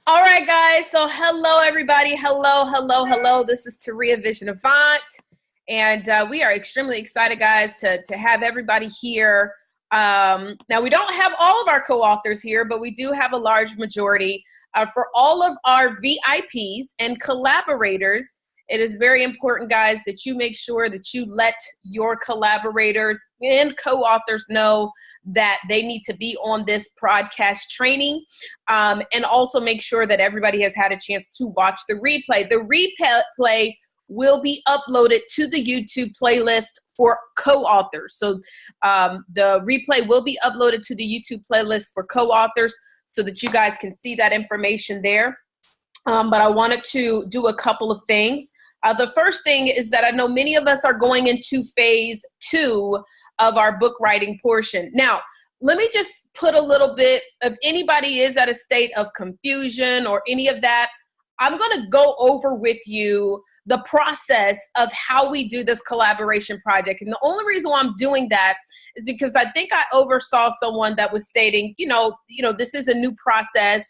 All right, guys. So hello, everybody. Hello. This is Taria Vision Avant. And we are extremely excited, guys, to have everybody here. Now, we don't have all of our co-authors here, but we do have a large majority. For all of our VIPs and collaborators, it is very important, guys, that you make sure that you let your collaborators and co-authors know that they need to be on this podcast training, and also make sure that everybody has had a chance to watch the replay. The replay will be uploaded to the YouTube playlist for co-authors. So the replay will be uploaded to the YouTube playlist for co-authors so that you guys can see that information there. But I wanted to do a couple of things. The first thing is that I know many of us are going into phase 2 of our book writing portion. Now, let me just put a little bit, if anybody is at a state of confusion or any of that, I'm going to go over with you the process of how we do this collaboration project. And the only reason why I'm doing that is because I think I oversaw someone that was stating, you know, this is a new process,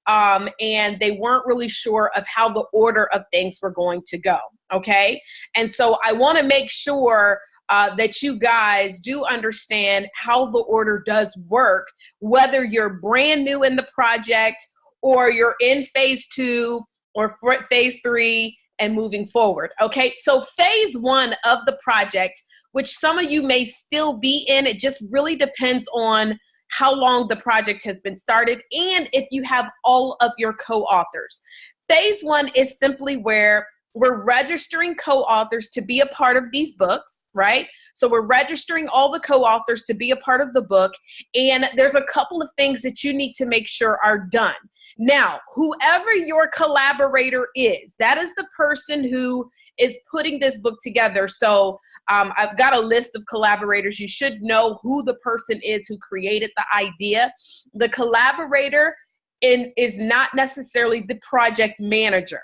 and they weren't really sure of how the order of things were going to go. Okay. And so I want to make sure that you guys do understand how the order does work, whether you're brand new in the project or you're in phase 2 or phase 3 and moving forward. Okay, so phase 1 of the project, which some of you may still be in, it just really depends on how long the project has been started and if you have all of your co-authors. Phase 1 is simply where we're registering co-authors to be a part of these books, right? So we're registering all the co-authors to be a part of the book, and there's a couple of things that you need to make sure are done. Now, whoever your collaborator is, that is the person who is putting this book together. So I've got a list of collaborators. You should know who the person is who created the idea. The collaborator is not necessarily the project manager.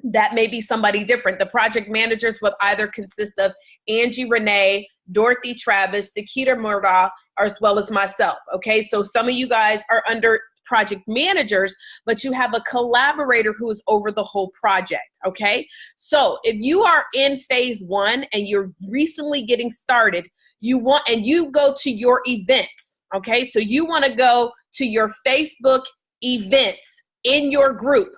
That may be somebody different. The project managers will either consist of Angie Renee, Dorothy Travis, Sakita Murdaugh, as well as myself. Okay, so some of you guys are under project managers, but you have a collaborator who is over the whole project. Okay, so if you are in phase 1 and you're recently getting started, you go to your events. Okay, so you want to go to your Facebook events in your group.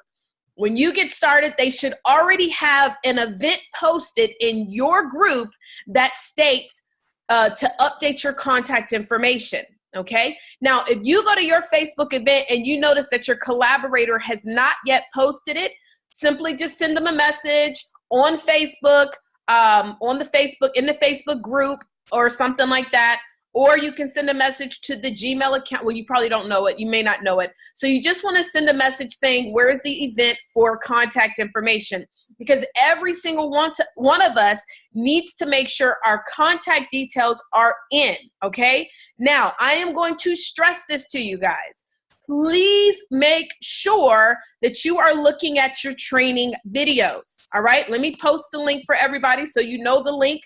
When you get started, they should already have an event posted in your group that states to update your contact information, okay? Now, if you go to your Facebook event and you notice that your collaborator has not yet posted it, simply just send them a message on Facebook, in the Facebook group or something like that. Or you can send a message to the Gmail account. Well, you probably don't know it. You may not know it. So you just want to send a message saying, where is the event for contact information? Because every single one of us needs to make sure our contact details are in, okay? Now, I am going to stress this to you guys. Please make sure that you are looking at your training videos, all right? Let me post the link for everybody so you know the link.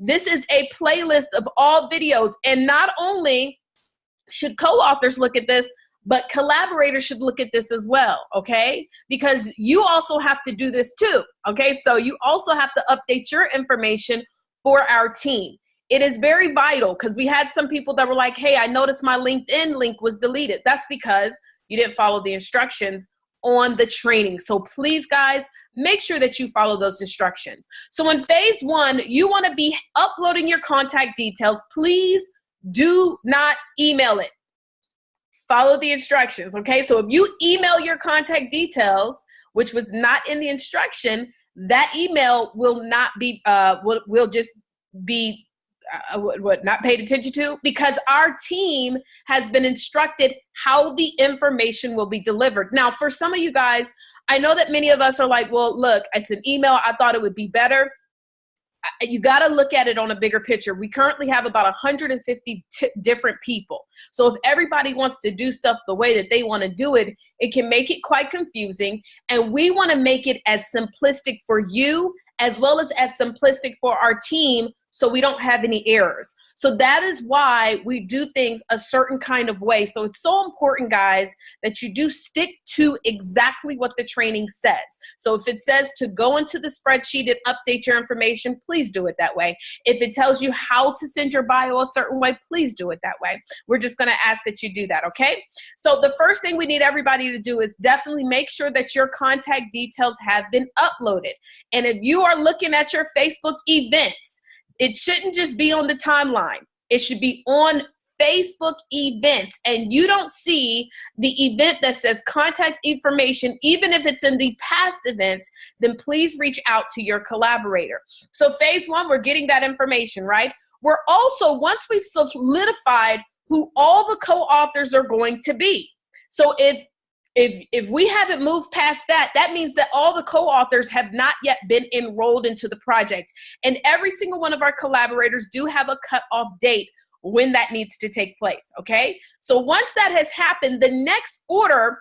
This is a playlist of all videos, and not only should co-authors look at this, but collaborators should look at this as well, okay? Because you also have to do this too, okay? So you also have to update your information for our team. It is very vital because we had some people that were like, hey, I noticed my LinkedIn link was deleted. That's because you didn't follow the instructions on the training. So please, guys, make sure that you follow those instructions. So in phase 1, you want to be uploading your contact details. Please do not email it. Follow the instructions, okay? So if you email your contact details, which was not in the instruction, that email will not be, will just be not paid attention to, because our team has been instructed how the information will be delivered. Now, for some of you guys, I know that many of us are like, well, look, it's an email. I thought it would be better. You got to look at it on a bigger picture. We currently have about 150 different people. So if everybody wants to do stuff the way that they want to do it, it can make it quite confusing. And we want to make it as simplistic for you as well as simplistic for our team so we don't have any errors. So that is why we do things a certain kind of way. So it's so important, guys, that you do stick to exactly what the training says. So if it says to go into the spreadsheet and update your information, please do it that way. If it tells you how to send your bio a certain way, please do it that way. We're just going to ask that you do that, okay? So the first thing we need everybody to do is definitely make sure that your contact details have been uploaded. And if you are looking at your Facebook events, it shouldn't just be on the timeline. It should be on Facebook events, and you don't see the event that says contact information, even if it's in the past events, then please reach out to your collaborator. So phase one, we're getting that information, right? We're also, once we've solidified who all the co-authors are going to be. So if we haven't moved past that, that means that all the co-authors have not yet been enrolled into the project. And every single one of our collaborators do have a cutoff date when that needs to take place, okay? So once that has happened, the next order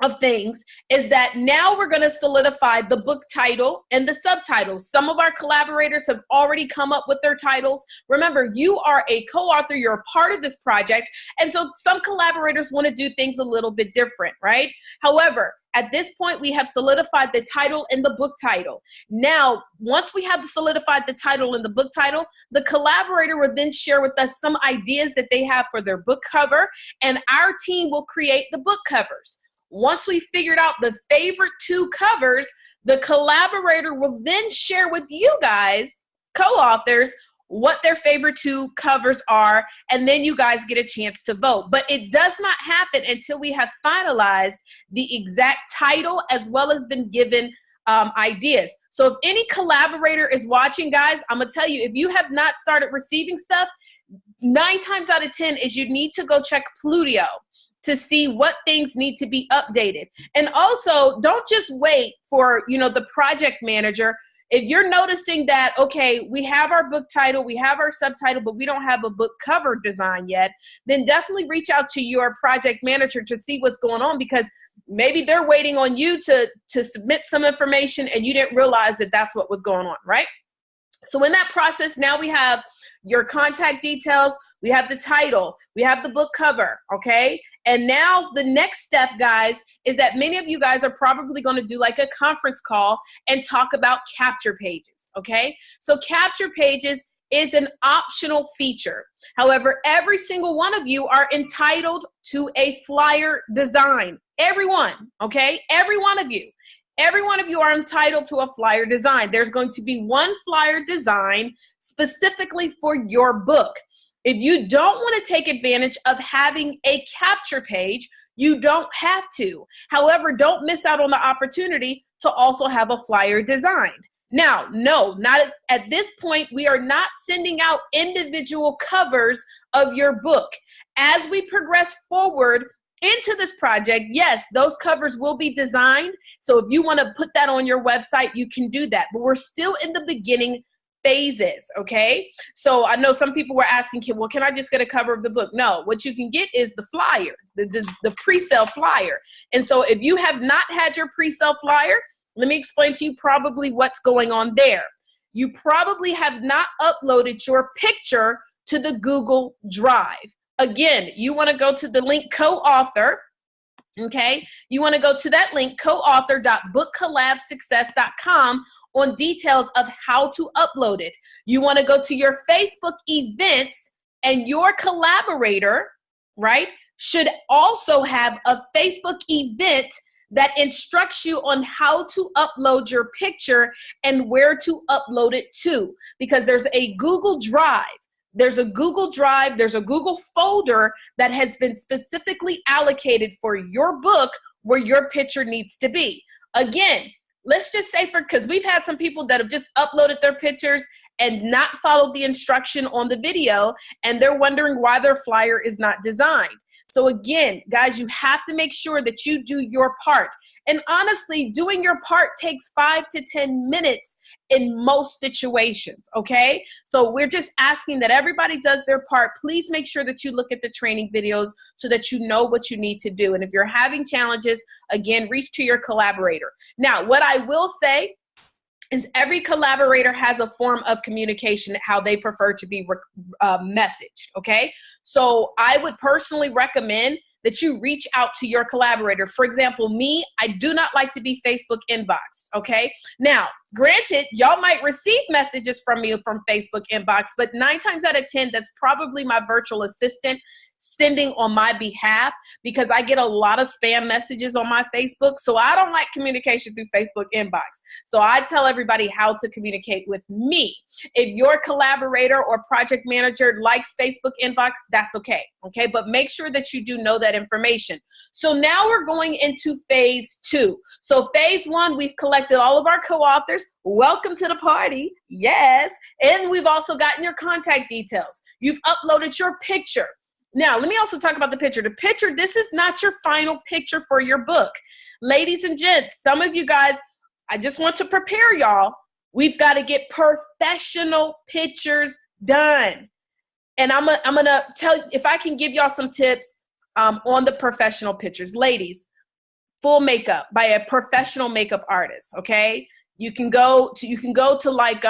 of things is that now we're going to solidify the book title and the subtitles. Some of our collaborators have already come up with their titles. Remember, you are a co-author, you're a part of this project, and so some collaborators want to do things a little bit different, right? However, at this point, we have solidified the title and the book title. Now, once we have solidified the title and the book title, the collaborator will then share with us some ideas that they have for their book cover, and our team will create the book covers. Once we figured out the favorite two covers, the collaborator will then share with you guys, co-authors, what their favorite two covers are, and then you guys get a chance to vote. But it does not happen until we have finalized the exact title as well as been given ideas. So if any collaborator is watching, guys, I'm gonna tell you, if you have not started receiving stuff, 9 times out of 10 is you need to go check Plutio to see what things need to be updated. And also, don't just wait for, the project manager. If you're noticing that, okay, we have our book title, we have our subtitle, but we don't have a book cover design yet, then definitely reach out to your project manager to see what's going on, because maybe they're waiting on you to submit some information and you didn't realize that that's what was going on, right? So in that process, now we have your contact details, we have the title, we have the book cover, okay? And now the next step, guys, is that many of you guys are probably going to do like a conference call and talk about capture pages, okay? So capture pages is an optional feature. However, every single one of you are entitled to a flyer design. Everyone, okay? Every one of you. Every one of you are entitled to a flyer design. There's going to be one flyer design specifically for your book. If you don't want to take advantage of having a capture page, you don't have to. However, don't miss out on the opportunity to also have a flyer designed. Now, no, not at this point, we are not sending out individual covers of your book. As we progress forward into this project, yes, those covers will be designed. So if you want to put that on your website, you can do that. But we're still in the beginning phases, okay? So I know some people were asking, well, can I just get a cover of the book? No, what you can get is the flyer, the pre-sale flyer. And so if you have not had your pre-sale flyer, let me explain to you probably what's going on there. You probably have not uploaded your picture to the Google Drive. Again, you want to go to the link co-author, okay? You want to go to that link, co-author.bookcollabsuccess.com, on details of how to upload it. You want to go to your Facebook events, and your collaborator, right, should also have a Facebook event that instructs you on how to upload your picture and where to upload it to, because there's a Google Drive. There's a Google Drive, there's a Google folder that has been specifically allocated for your book where your picture needs to be. Again, let's just say because we've had some people that have just uploaded their pictures and not followed the instruction on the video, and they're wondering why their flyer is not designed. So again, guys, you have to make sure that you do your part. And honestly, doing your part takes 5 to 10 minutes in most situations, okay? So we're just asking that everybody does their part. Please make sure that you look at the training videos so that you know what you need to do. And if you're having challenges, again, reach to your collaborator. Now, what I will say is every collaborator has a form of communication, how they prefer to be messaged, okay? So I would personally recommend that you reach out to your collaborator. For example, me, I do not like to be Facebook inboxed, okay? Now, granted, y'all might receive messages from me from Facebook inbox, but 9 times out of 10, that's probably my virtual assistant sending on my behalf, because I get a lot of spam messages on my Facebook. So I don't like communication through Facebook inbox. So I tell everybody how to communicate with me. If your collaborator or project manager likes Facebook inbox, that's okay. Okay. But make sure that you do know that information. So now we're going into phase 2. So phase 1, we've collected all of our co-authors. Welcome to the party. Yes. And we've also gotten your contact details. You've uploaded your picture. Now, let me also talk about the picture. The picture, this is not your final picture for your book. Ladies and gents, some of you guys, I just want to prepare y'all. We've got to get professional pictures done. And I'm gonna tell you, if I can give y'all some tips on the professional pictures. Ladies, full makeup by a professional makeup artist, okay? You can go to like,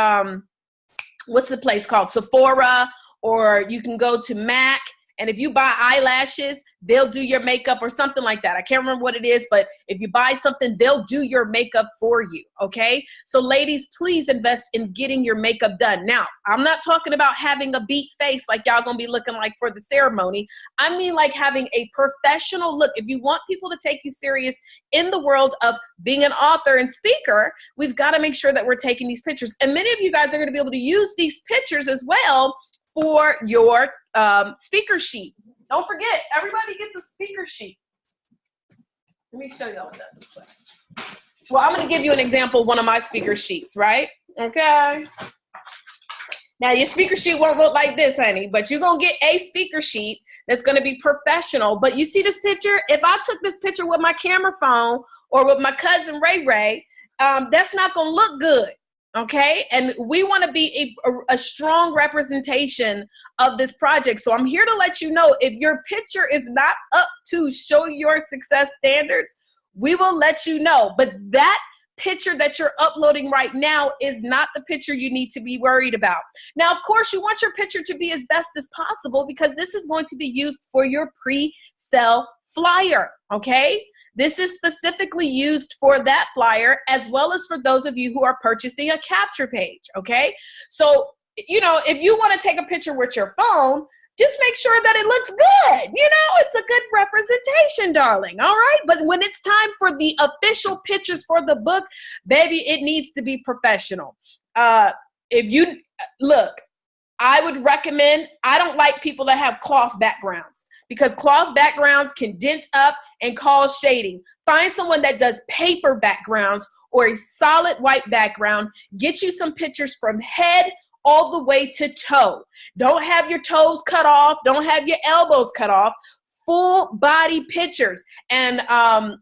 what's the place called? Sephora, or you can go to MAC. And if you buy eyelashes, they'll do your makeup or something like that. I can't remember what it is, but if you buy something, they'll do your makeup for you, okay? So ladies, please invest in getting your makeup done. Now, I'm not talking about having a beat face like y'all gonna be looking like for the ceremony. I mean like having a professional look. If you want people to take you serious in the world of being an author and speaker, we've got to make sure that we're taking these pictures. And many of you guys are gonna be able to use these pictures as well for your speaker sheet. Don't forget, everybody gets a speaker sheet. Let me show y'all what that looks like. Well, I'm going to give you an example of one of my speaker sheets, right? Okay. Now, your speaker sheet won't look like this, honey, but you're going to get a speaker sheet that's going to be professional. But you see this picture? If I took this picture with my camera phone or with my cousin Ray Ray, that's not going to look good. Okay, and we want to be a strong representation of this project. So I'm here to let you know, if your picture is not up to show your success standards, we will let you know. But that picture that you're uploading right now is not the picture you need to be worried about. Now, of course, you want your picture to be as best as possible, because this is going to be used for your pre-sale flyer, okay? This is specifically used for that flyer, as well as for those of you who are purchasing a capture page, okay? So, you know, if you want to take a picture with your phone, just make sure that it looks good. You know, it's a good representation, darling, all right? But when it's time for the official pictures for the book, baby, it needs to be professional. If you, look, I would recommend, I don't like people that have cloth backgrounds, because cloth backgrounds can dent up and cause shading. Find someone that does paper backgrounds or a solid white background. Get you some pictures from head all the way to toe. Don't have your toes cut off. Don't have your elbows cut off. Full body pictures. And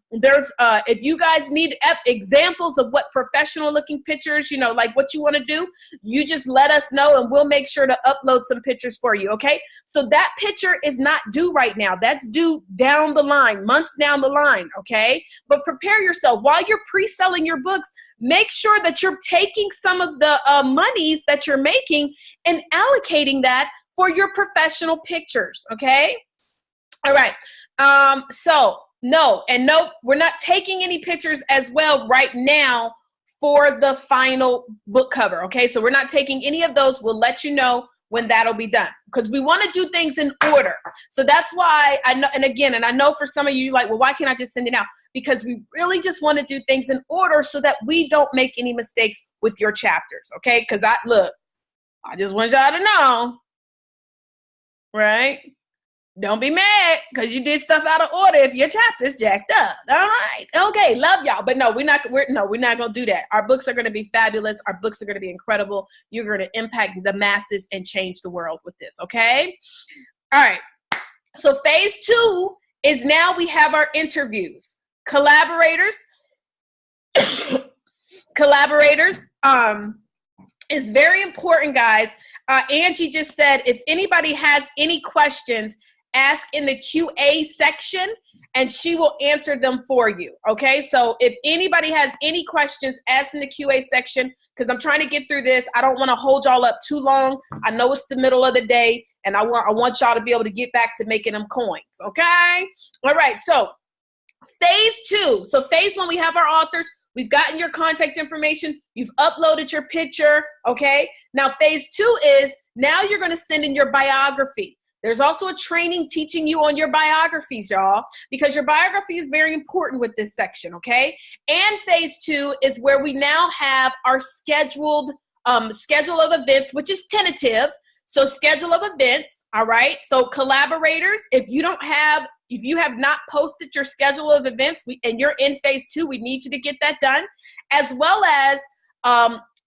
if you guys need examples of what professional looking pictures, you know, like what you want to do, you just let us know and we'll make sure to upload some pictures for you, okay? So that picture is not due right now. That's due down the line, months down the line, okay? But prepare yourself. While you're pre-selling your books, make sure that you're taking some of the monies that you're making and allocating that for your professional pictures, okay? All right. No, we're not taking any pictures as well right now for the final book cover. Okay. So we're not taking any of those. We'll let you know when that'll be done, because we want to do things in order. So that's why I know, and I know for some of you, you're like, well, why can't I just send it out? Because we really just want to do things in order so that we don't make any mistakes with your chapters. Okay. Because I just want y'all to know, right? Don't be mad because you did stuff out of order if your chapter's jacked up. All right. Okay. Love y'all. But no, we're not going to do that. Our books are going to be fabulous. Our books are going to be incredible. You're going to impact the masses and change the world with this. Okay. All right. So phase 2 is now we have our interviews. Collaborators is very important, guys. Angie just said, if anybody has any questions, ask in the QA section and she will answer them for you. Okay. So if anybody has any questions, ask in the QA section, because I'm trying to get through this. I don't want to hold y'all up too long. I know it's the middle of the day, and I want y'all to be able to get back to making them coins, okay? All right, so phase 2. So phase 1, we have our authors. We've gotten your contact information. You've uploaded your picture, okay? Now, phase 2 is now you're going to send in your biography. There's also a training teaching you on your biographies, y'all, because your biography is very important with this section, okay? And phase 2 is where we now have our schedule of events, which is tentative. So schedule of events, all right? So collaborators, if you have not posted your schedule of events and you're in phase 2, we need you to get that done, as well as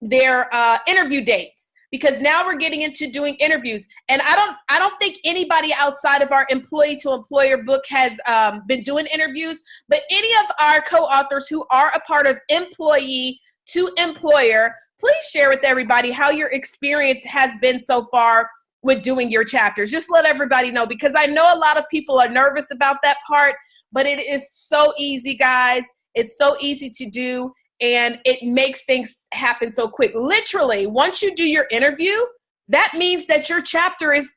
their interview dates. Because now we're getting into doing interviews. And I don't think anybody outside of our employee to employer book has been doing interviews, but any of our co-authors who are a part of employee to employer, please share with everybody how your experience has been so far with doing your chapters. Just let everybody know, because I know a lot of people are nervous about that part, but it is so easy, guys. It's so easy to do. And it makes things happen so quick. Literally, once you do your interview, that means that your chapter is,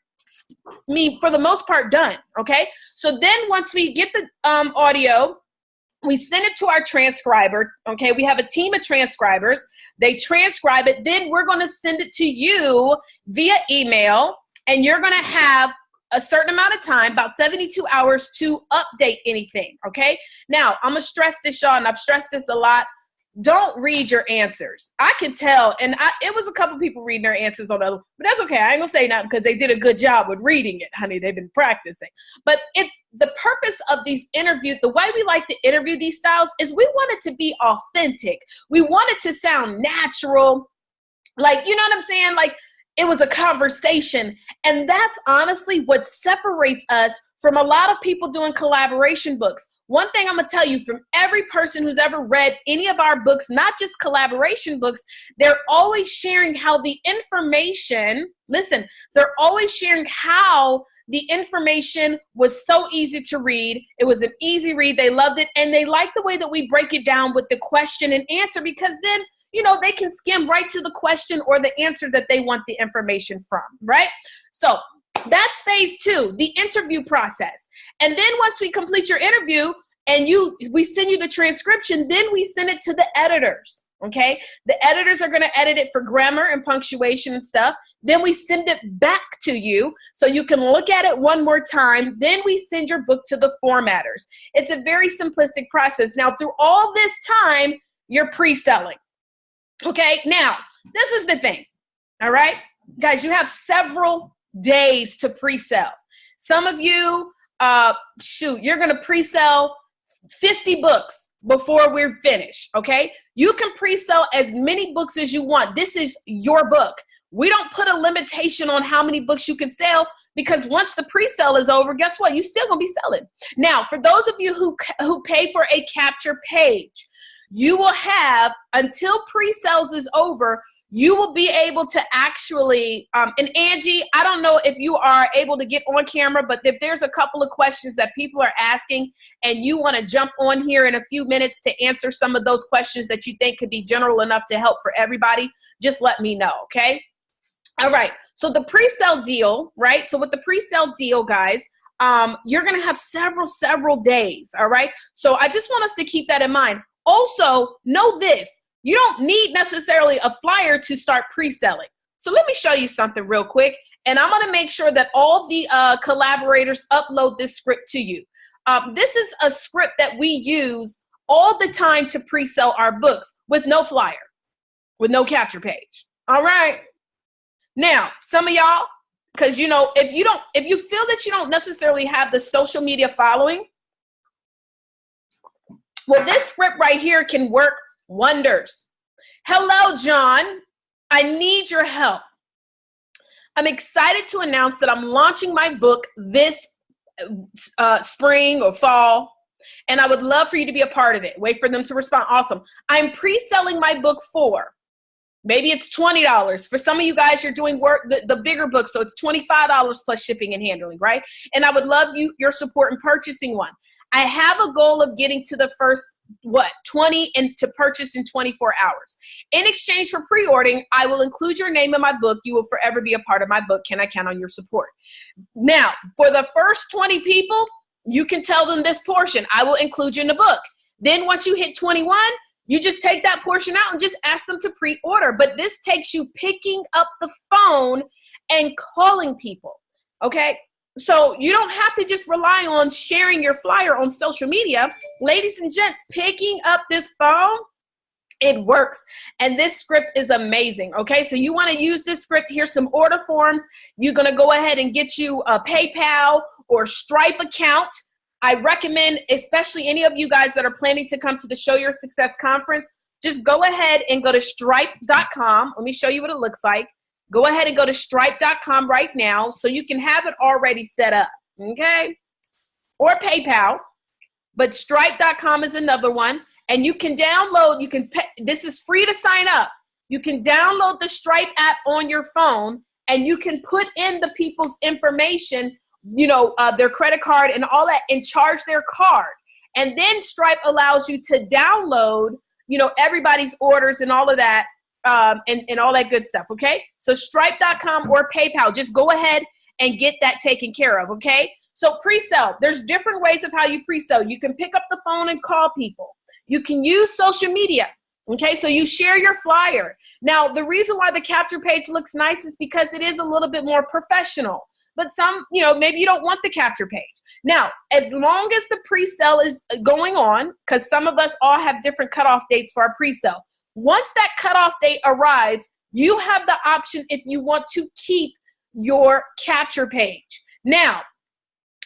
for the most part, done, okay? So then once we get the audio, we send it to our transcriber, okay? We have a team of transcribers. They transcribe it. Then we're going to send it to you via email, and you're going to have a certain amount of time, about 72 hours, to update anything, okay? Now, I'm going to stress this, y'all, and I've stressed this a lot. Don't read your answers. I can tell, and it was a couple people reading their answers on the, but that's okay. I ain't gonna say nothing because they did a good job with reading it, honey. They've been practicing. But it's the purpose of these interviews. The way we like to interview these styles is we want it to be authentic. We want it to sound natural, like, you know what I'm saying? Like it was a conversation, and that's honestly what separates us from a lot of people doing collaboration books. One thing I'm going to tell you, from every person who's ever read any of our books, not just collaboration books, they're always sharing how the information, listen, they're always sharing how the information was so easy to read. It was an easy read. They loved it. And they like the way that we break it down with the question and answer, because then, you know, they can skim right to the question or the answer that they want the information from, right? So that's phase 2, the interview process. And then once we complete your interview and we send you the transcription, then we send it to the editors, okay? The editors are going to edit it for grammar and punctuation and stuff. Then we send it back to you so you can look at it one more time. Then we send your book to the formatters. It's a very simplistic process. Now, through all this time, you're pre-selling, okay? Now, this is the thing, all right? Guys, you have several days to pre-sell. Some of you, you're going to pre-sell 50 books before we're finished, okay? You can pre-sell as many books as you want. This is your book. We don't put a limitation on how many books you can sell, because once the pre-sale is over, guess what? You're still going to be selling. Now, for those of you who pay for a capture page, you will have, until pre-sales is over, you will be able to actually, and Angie, I don't know if you are able to get on camera, but if there's a couple of questions that people are asking and you want to jump on here in a few minutes to answer some of those questions that you think could be general enough to help for everybody, just let me know, okay? All right, so the pre-sale deal, right? So with the pre-sale deal, guys, you're going to have several days, all right? So I just want us to keep that in mind. Also, know this. You don't need necessarily a flyer to start pre-selling. So let me show you something real quick. And I'm going to make sure that all the collaborators upload this script to you. This is a script that we use all the time to pre-sell our books with no flyer, with no capture page. All right. Now, some of y'all, because, you know, if you feel that you don't necessarily have the social media following, well, this script right here can work wonders. Hello, John. I need your help. I'm excited to announce that I'm launching my book this spring or fall, and I would love for you to be a part of it. Wait for them to respond. Awesome. I'm pre-selling my book for, maybe it's $20. For some of you guys, you're doing work, the bigger book, so it's $25 plus shipping and handling, right? And I would love your support in purchasing one. I have a goal of getting to the first, 20 and to purchase in 24 hours. In exchange for pre-ordering, I will include your name in my book. You will forever be a part of my book. Can I count on your support? Now, for the first 20 people, you can tell them this portion. I will include you in the book. Then once you hit 21, you just take that portion out and just ask them to pre-order. But this takes you picking up the phone and calling people, okay? So you don't have to just rely on sharing your flyer on social media. Ladies and gents, picking up this phone, it works. And this script is amazing, okay? So you want to use this script. Here's some order forms. You're going to go ahead and get you a PayPal or Stripe account. I recommend, especially any of you guys that are planning to come to the Show Your Success conference, just go ahead and go to stripe.com. Let me show you what it looks like. Go ahead and go to stripe.com right now so you can have it already set up, okay? Or PayPal, but stripe.com is another one. And you can download, this is free to sign up. You can download the Stripe app on your phone and you can put in the people's information, their credit card and all that, and charge their card. And then Stripe allows you to download, everybody's orders and all of that, and all that good stuff, okay? So stripe.com or PayPal, just go ahead and get that taken care of, okay? So pre-sell, there's different ways of how you pre-sell. You can pick up the phone and call people. You can use social media, okay? So you share your flyer. Now, the reason why the capture page looks nice is because it is a little bit more professional. But some, maybe you don't want the capture page. Now, as long as the pre-sale is going on, because some of us all have different cutoff dates for our pre-sale. Once that cutoff date arrives, you have the option if you want to keep your capture page. Now,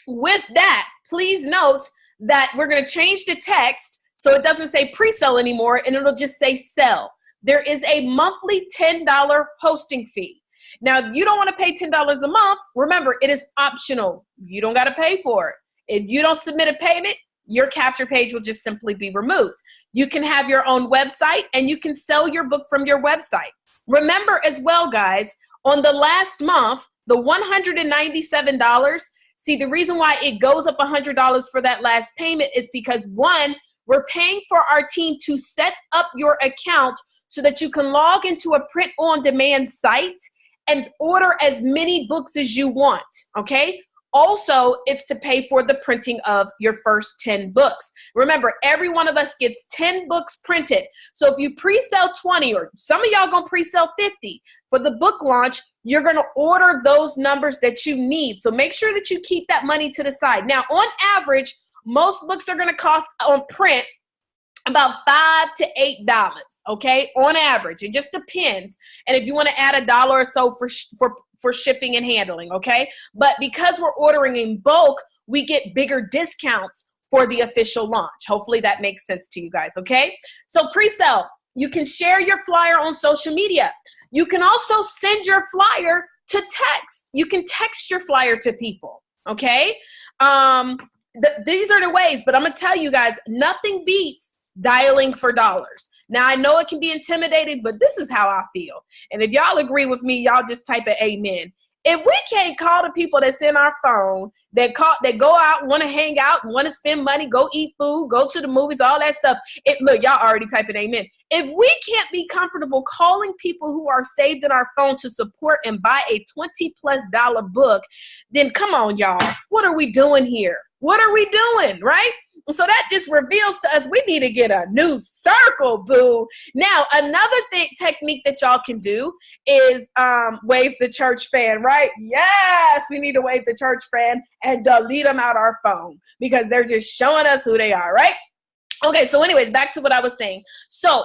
with that, please note that we're going to change the text so it doesn't say pre-sale anymore and it'll just say sell. There is a monthly $10 hosting fee. Now, if you don't want to pay $10 a month, remember, it is optional. You don't got to pay for it. If you don't submit a payment, your capture page will just simply be removed. You can have your own website and you can sell your book from your website. Remember as well, guys, on the last month, the $197, see, the reason why it goes up $100 for that last payment is because, one, we're paying for our team to set up your account so that you can log into a print-on-demand site and order as many books as you want, okay? Also, it's to pay for the printing of your first 10 books. Remember, every one of us gets 10 books printed. So if you pre-sell 20, or some of y'all gonna pre-sell 50, for the book launch, you're gonna order those numbers that you need. So make sure that you keep that money to the side. Now, on average, most books are gonna cost on print about $5 to $8, okay, on average. It just depends. And if you want to add $1 or so for shipping and handling, okay? But because we're ordering in bulk, we get bigger discounts for the official launch. Hopefully that makes sense to you guys, okay? So pre-sale, you can share your flyer on social media. You can also send your flyer to text. You can text your flyer to people, okay? These are the ways, but I'm going to tell you guys, nothing beats dialing for dollars. Now, I know it can be intimidating, but this is how I feel. And if y'all agree with me, y'all just type an amen. If we can't call the people that's in our phone, that go out, want to hang out, want to spend money, go eat food, go to the movies, all that stuff. Look, y'all already typing amen. If we can't be comfortable calling people who are saved in our phone to support and buy a $20+ book, then come on, y'all. What are we doing here? What are we doing, right? So that just reveals to us we need to get a new circle, boo. Now, another technique that y'all can do is waves the church fan, right? Yes, we need to wave the church fan and delete them out our phone because they're just showing us who they are, right? Okay, so anyways, back to what I was saying. So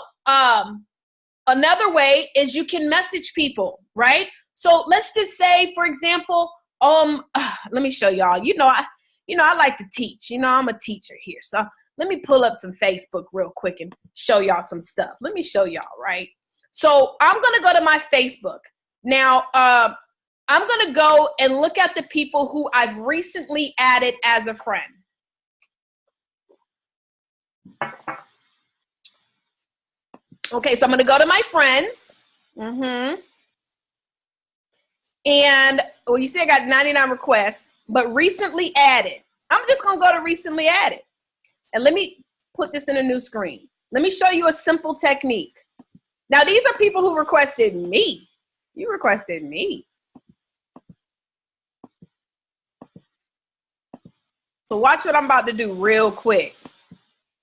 another way is you can message people, right? So let's just say, for example, let me show y'all. I like to teach. I'm a teacher here. So let me pull up some Facebook real quick and show y'all some stuff. Let me show y'all, right? So I'm going to go to my Facebook. Now, I'm going to go and look at the people who I've recently added as a friend. Okay, so I'm going to go to my friends. And, well, you see I got 99 requests, but recently added. I'm just going to go to recently added. And let me put this in a new screen. Let me show you a simple technique. Now, these are people who requested me. You requested me. So watch what I'm about to do real quick.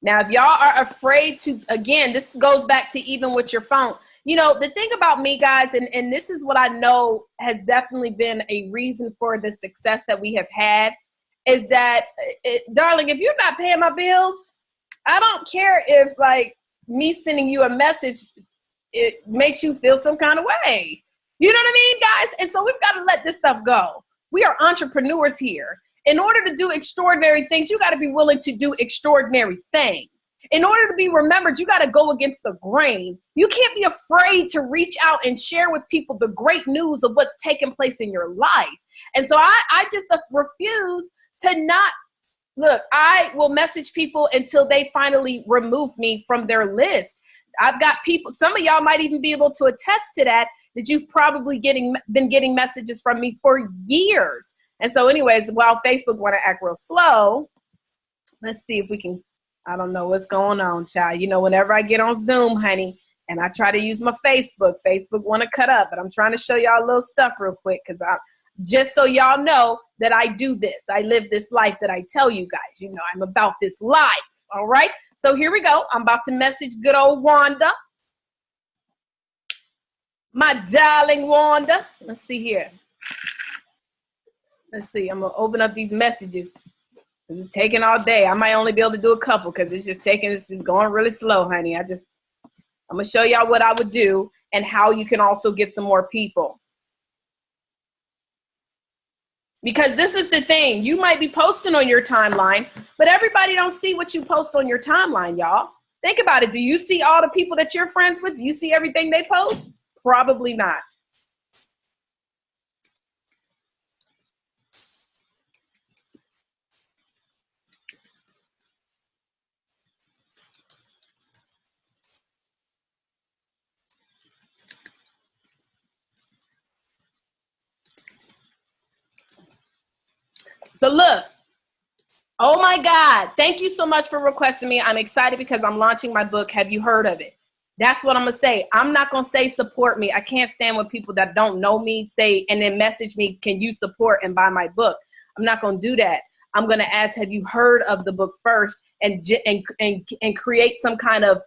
Now, if y'all are afraid to, again, this goes back to even with your phone. You know, the thing about me, guys, and this is what I know has definitely been a reason for the success that we have had, is that, darling, if you're not paying my bills, I don't care if, like, me sending you a message, it makes you feel some kind of way. You know what I mean, guys? And so we've got to let this stuff go. We are entrepreneurs here. In order to do extraordinary things, you got to be willing to do extraordinary things. In order to be remembered, you got to go against the grain. You can't be afraid to reach out and share with people the great news of what's taking place in your life. And so I just refuse to not, look, I will message people until they finally remove me from their list. I've got people, some of y'all might even be able to attest to that you've probably been getting messages from me for years. And so anyways, while Facebook want to act real slow, let's see if we can, I don't know what's going on, child. You know, whenever I get on Zoom, honey, and I try to use my Facebook want to cut up, but I'm trying to show y'all a little stuff real quick because just so y'all know that I do this. I live this life that I tell you guys. You know, I'm about this life, all right? So here we go. I'm about to message good old Wanda. My darling Wanda. Let's see here. Let's see. I'm going to open up these messages. It's taking all day. I might only be able to do a couple because it's just going really slow, honey. I'm going to show y'all what I would do and how you can also get some more people. Because this is the thing. You might be posting on your timeline, but everybody don't see what you post on your timeline, y'all. Think about it. Do you see all the people that you're friends with? Do you see everything they post? Probably not. So look, oh my God, thank you so much for requesting me. I'm excited because I'm launching my book. Have you heard of it? That's what I'm going to say. I'm not going to say support me. I can't stand when people that don't know me say and then message me, can you support and buy my book? I'm not going to do that. I'm going to ask, have you heard of the book first and create some kind of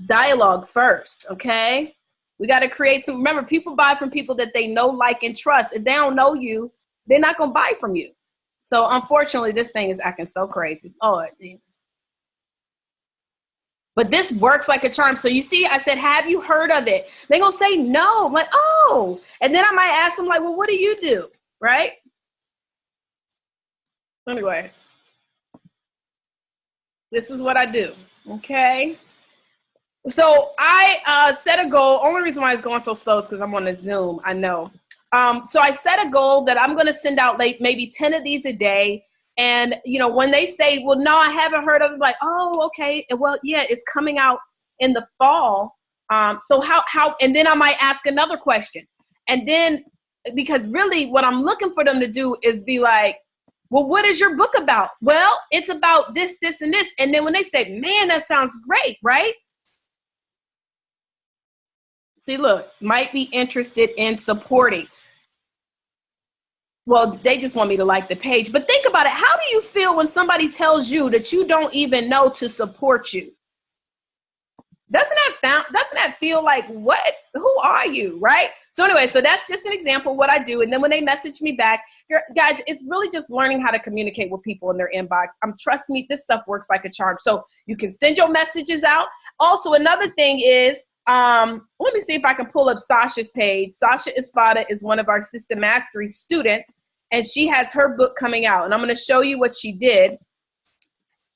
dialogue first, okay? We got to create some, remember, people buy from people that they know, like, and trust. If they don't know you, they're not going to buy from you. So unfortunately, this thing is acting so crazy. Oh, but this works like a charm. So you see, I said, have you heard of it? They're going to say no. I'm like, oh. And then I might ask them, like, well, what do you do? Right? Anyway, this is what I do. Okay. So I set a goal. Only reason why it's going so slow is because I'm on a Zoom. I know. So I set a goal that I'm going to send out maybe 10 of these a day. And, you know, when they say, well, no, I haven't heard of it, like, oh, okay. Well, yeah, it's coming out in the fall. So how, and then I might ask another question. And then, because really what I'm looking for them to do is be like, well, what is your book about? Well, it's about this, this, and this. And then when they say, man, that sounds great, right? See, look, might be interested in supporting. Well, they just want me to like the page. But think about it. How do you feel when somebody tells you that you don't even know to support you? Doesn't that feel like, what? Who are you, right? So anyway, so that's just an example of what I do. And then when they message me back, guys, it's really just learning how to communicate with people in their inbox. Trust me, this stuff works like a charm. So you can send your messages out. Also, another thing is, let me see if I can pull up Sasha's page. Sasha Espada is one of our System Mastery students, and she has her book coming out. And I'm going to show you what she did,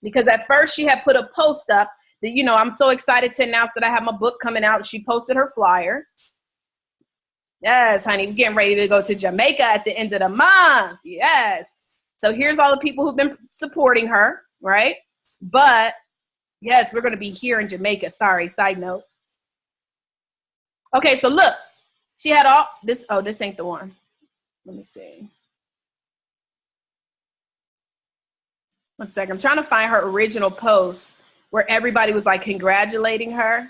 because at first she had put a post up that, you know, I'm so excited to announce that I have my book coming out. She posted her flyer. Yes, honey, we're getting ready to go to Jamaica at the end of the month. Yes. So here's all the people who've been supporting her, right? But yes, we're going to be here in Jamaica. Sorry, side note. Okay, so look, she had all this. Oh, this ain't the one. Let me see. One second. I'm trying to find her original post where everybody was like congratulating her.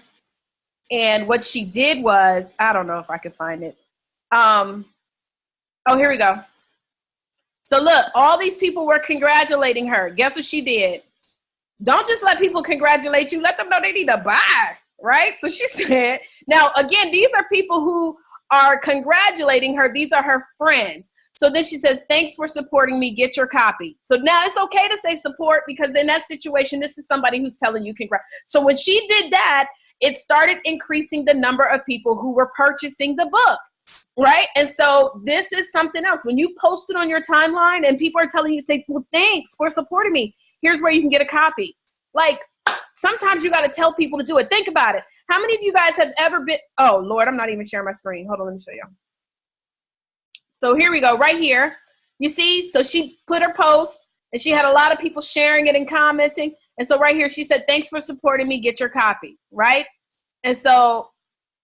And what she did was, I don't know if I could find it. Oh, here we go. So look, all these people were congratulating her. Guess what she did? Don't just let people congratulate you. Let them know they need to buy, right? So she said, now, again, these are people who are congratulating her. These are her friends. So then she says, thanks for supporting me. Get your copy. So now it's okay to say support, because in that situation, this is somebody who's telling you congrats. So when she did that, it started increasing the number of people who were purchasing the book, right? And so this is something else. When you post it on your timeline and people are telling you, say, well, thanks for supporting me. Here's where you can get a copy. Like, sometimes you got to tell people to do it. Think about it. How many of you guys have ever been, oh, Lord, I'm not even sharing my screen. Hold on, let me show you. So here we go, right here. You see, so she put her post, and she had a lot of people sharing it and commenting. And so right here, she said, thanks for supporting me. Get your copy, right? And so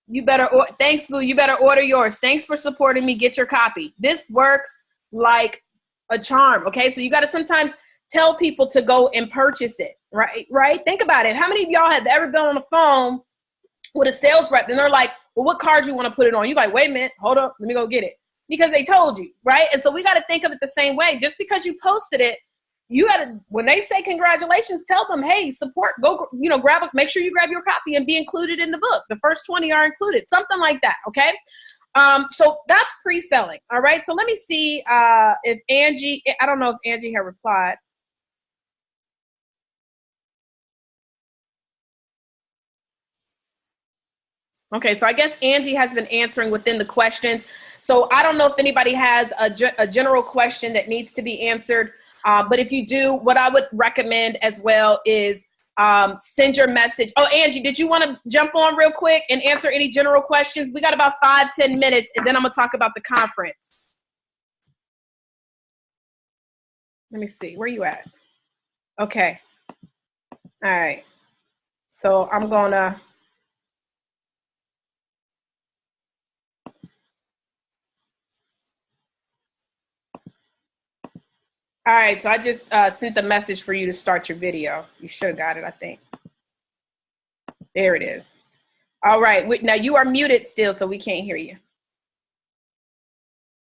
you better, thanks, boo. You better order yours. Thanks for supporting me. Get your copy. This works like a charm, okay? So you got to sometimes tell people to go and purchase it, right? Right? Think about it. How many of y'all have ever been on the phone with a sales rep and they're like, well, what card do you want to put it on? You're like, wait a minute, hold up, let me go get it. Because they told you, right? And so we got to think of it the same way. Just because you posted it, you got to, when they say congratulations, tell them, hey, support, go, you know, grab, make sure you grab your copy and be included in the book. The first 20 are included, something like that, okay? So that's pre-selling, all right? So let me see if Angie, I don't know if Angie had replied. Okay, so I guess Angie has been answering within the questions. So I don't know if anybody has a general question that needs to be answered. But if you do, what I would recommend as well is send your message. Oh, Angie, did you want to jump on real quick and answer any general questions? We got about 5-10 minutes, and then I'm going to talk about the conference. Let me see. Where you at? Okay. All right. So I'm going to. All right, so I just sent the message for you to start your video. You should have got it, I think. There it is. All right, now you are muted still, so we can't hear you.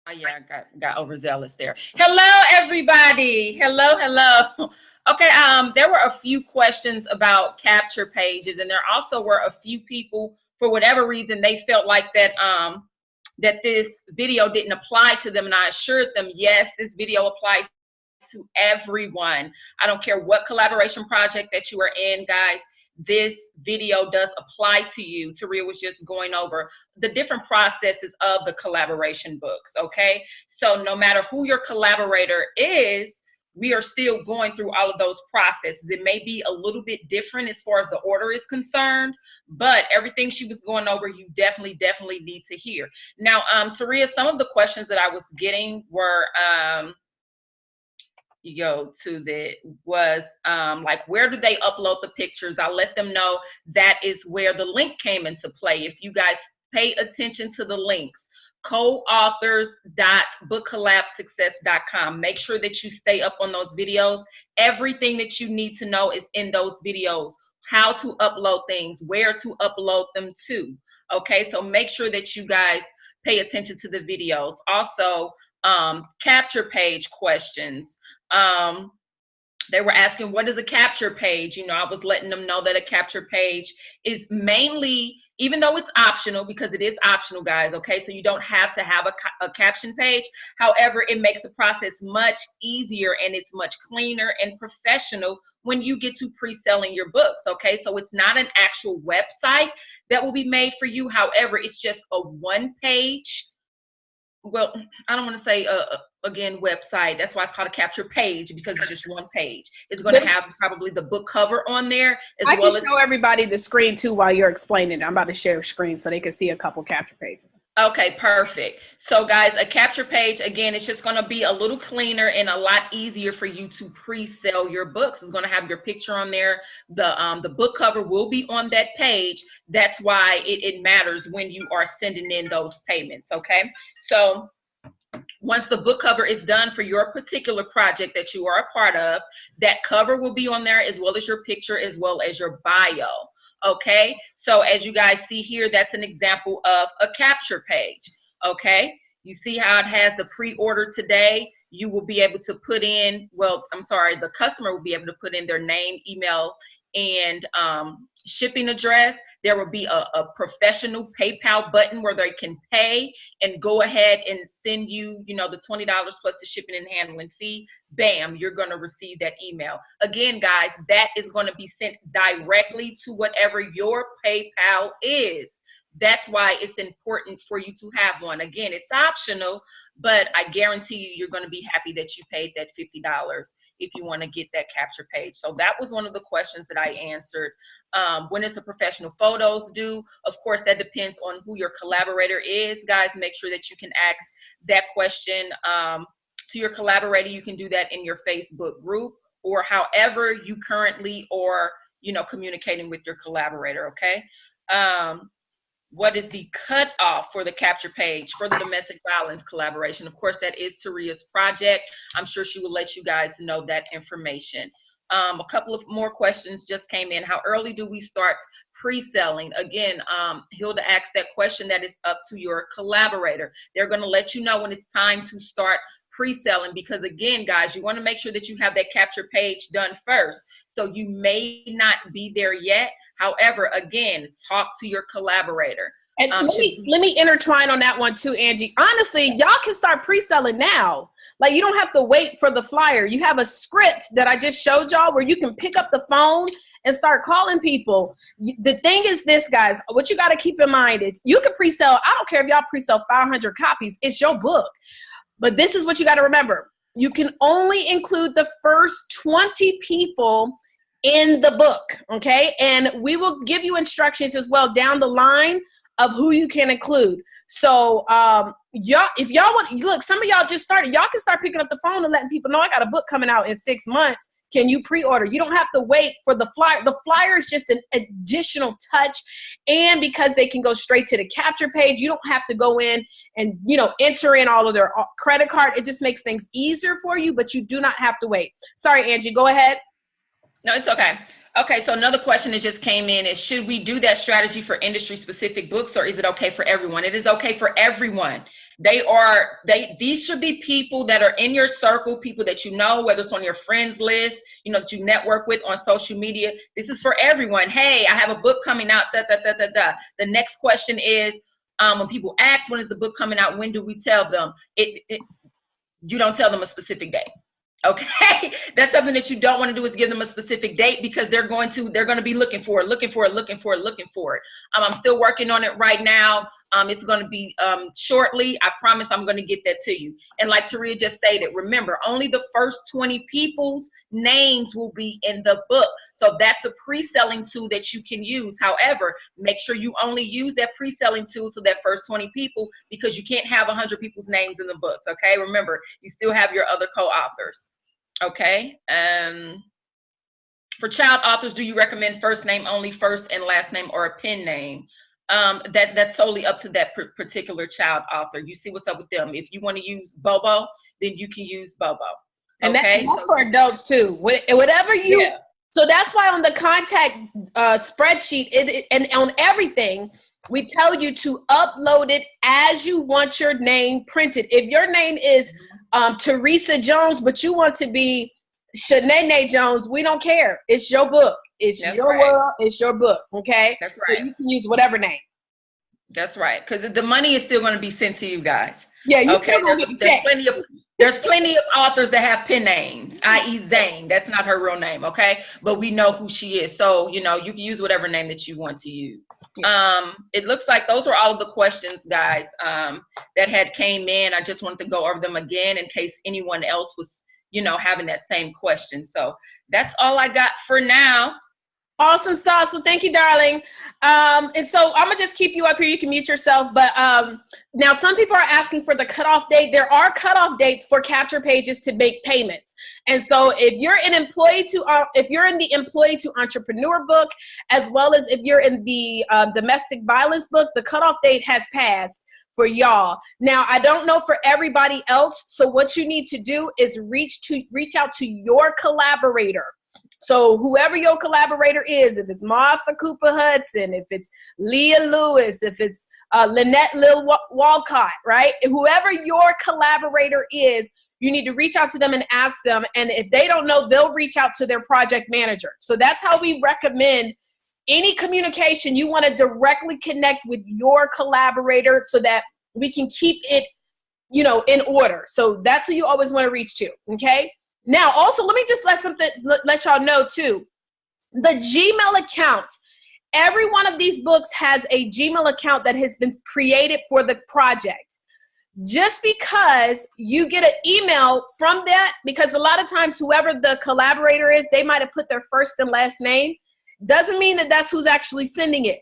Oh, yeah, I got overzealous there. Hello, everybody. Hello, hello. Okay, there were a few questions about capture pages, and there also were a few people, for whatever reason, they felt like that that this video didn't apply to them, and I assured them, yes, this video applies to everyone. I don't care what collaboration project that you are in, guys. This video does apply to you. Taria was just going over the different processes of the collaboration books, okay? So no matter who your collaborator is, we are still going through all of those processes. It may be a little bit different as far as the order is concerned, but everything she was going over, you definitely need to hear. Now, Taria, some of the questions that I was getting were, like, where do they upload the pictures? I'll let them know that is where the link came into play. If you guys pay attention to the links, co-authors.bookcollabsuccess.com. Make sure that you stay up on those videos. Everything that you need to know is in those videos. How to upload things, where to upload them to. Okay, so make sure that you guys pay attention to the videos. Also, capture page questions. They were asking, what is a capture page? You know, I was letting them know that a capture page is mainly, even though it's optional, because it is optional, guys, okay? So you don't have to have a caption page. However, it makes the process much easier, and it's much cleaner and professional when you get to pre-selling your books, okay? So it's not an actual website that will be made for you. However, it's just a one-page, well, I don't want to say again website. That's why it's called a capture page, because it's just one page. It's going to have probably the book cover on there as well. I can show everybody the screen too while you're explaining it. I'm about to share a screen so they can see a couple capture pages. Okay, perfect. So guys, a capture page, again, it's just going to be a little cleaner and a lot easier for you to pre-sell your books. It's going to have your picture on there. The book cover will be on that page. That's why it matters when you are sending in those payments, okay? So Once the book cover is done for your particular project that you are a part of, that cover will be on there, as well as your picture, as well as your bio. Okay, so as you guys see here, that's an example of a capture page. Okay, you see how it has the pre-order today. You will be able to put in, well, I'm sorry, the customer will be able to put in their name, email, and shipping address. There will be a professional PayPal button where they can pay and go ahead and send you, you know, the $20 plus the shipping and handling fee. Bam, you're going to receive that email. Again, guys, that is going to be sent directly to whatever your PayPal is. That's why it's important for you to have one. Again, it's optional, but I guarantee you, you're going to be happy that you paid that $50 if you want to get that capture page. So that was one of the questions that I answered. When is the professional photos due? Of course, that depends on who your collaborator is. Guys, make sure that you can ask that question to your collaborator. You can do that in your Facebook group or however you currently are, you know, communicating with your collaborator, okay? What is the cutoff for the capture page for the domestic violence collaboration? Of course, that is Taria's project. I'm sure she will let you guys know that information. A couple of more questions just came in. How early do we start pre-selling? Again, Hilda asked that question. That is up to your collaborator. They're going to let you know when it's time to start pre-selling, because again, guys, you want to make sure that you have that capture page done first. So you may not be there yet. However, again, talk to your collaborator. And let me intertwine on that one too, Angie. Honestly, y'all can start pre-selling now. Like, you don't have to wait for the flyer. You have a script that I just showed y'all where you can pick up the phone and start calling people. The thing is this, guys, what you got to keep in mind is you can pre-sell. I don't care if y'all pre-sell 500 copies. It's your book. But this is what you got to remember. You can only include the first 20 people in the book, okay? And we will give you instructions as well down the line of who you can include. So y'all, if y'all want, look, some of y'all just started. Y'all can start picking up the phone and letting people know I got a book coming out in 6 months. Can you pre-order? You don't have to wait for the flyer. The flyer is just an additional touch. And because they can go straight to the capture page, you don't have to go in and, you know, enter in all of their credit card. It just makes things easier for you, but you do not have to wait. Sorry, Angie, go ahead. No, it's okay. Okay, so another question that just came in is, should we do that strategy for industry-specific books, or is it okay for everyone? It is okay for everyone. These should be people that are in your circle, people that you know, whether it's on your friends list, you know, that you network with on social media. This is for everyone. Hey, I have a book coming out, da, da, da, da, da. The next question is, when people ask, when is the book coming out, when do we tell them? You don't tell them a specific date. Okay, that's something that you don't want to do, is give them a specific date, because they're going to be looking for it. I'm still working on it right now. It's going to be shortly. I promise I'm going to get that to you. And like Taria just stated, remember, only the first 20 people's names will be in the book. So that's a pre-selling tool that you can use. However, make sure you only use that pre-selling tool to that first 20 people, because you can't have 100 people's names in the books. Okay, remember, you still have your other co-authors. Okay. For child authors, do you recommend first name only, first and last name, or a pen name? That's solely up to that particular child author. You see what's up with them. If you want to use Bobo, then you can use Bobo. And that's for adults too. Whatever you. Yeah. So that's why on the contact spreadsheet and on everything, we tell you to upload it as you want your name printed. If your name is Teresa Jones, but you want to be Shanae Jones, we don't care. It's your book. It's your world. It's your book. Okay. That's right. So you can use whatever name. That's right. Because the money is still going to be sent to you guys. Yeah. You still going to get the check. There's plenty of authors that have pen names, i.e. Zane. That's not her real name. Okay. But we know who she is. So, you know, you can use whatever name that you want to use. It looks like those are all of the questions, guys, that had came in. I just wanted to go over them again in case anyone else was, you know, having that same question. So that's all I got for now. Awesome sauce. So thank you, darling. And so I'm gonna just keep you up here. You can mute yourself. But now some people are asking for the cutoff date. There are cutoff dates for capture pages to make payments. And so if you're in the employee to entrepreneur book, as well as if you're in the domestic violence book, the cutoff date has passed for y'all. Now, I don't know for everybody else. So what you need to do is reach out to your collaborator. So whoever your collaborator is, if it's Martha Cooper Hudson, if it's Leah Lewis, if it's Lynette Lil Walcott, right? Whoever your collaborator is, you need to reach out to them and ask them. And if they don't know, they'll reach out to their project manager. So that's how we recommend any communication. You want to directly connect with your collaborator so that we can keep it, you know, in order. So that's who you always want to reach to, okay? Now, also, let me just let y'all know too, the Gmail account. Every one of these books has a Gmail account that has been created for the project. Just because you get an email from that, because a lot of times whoever the collaborator is, they might have put their first and last name, doesn't mean that that's who's actually sending it.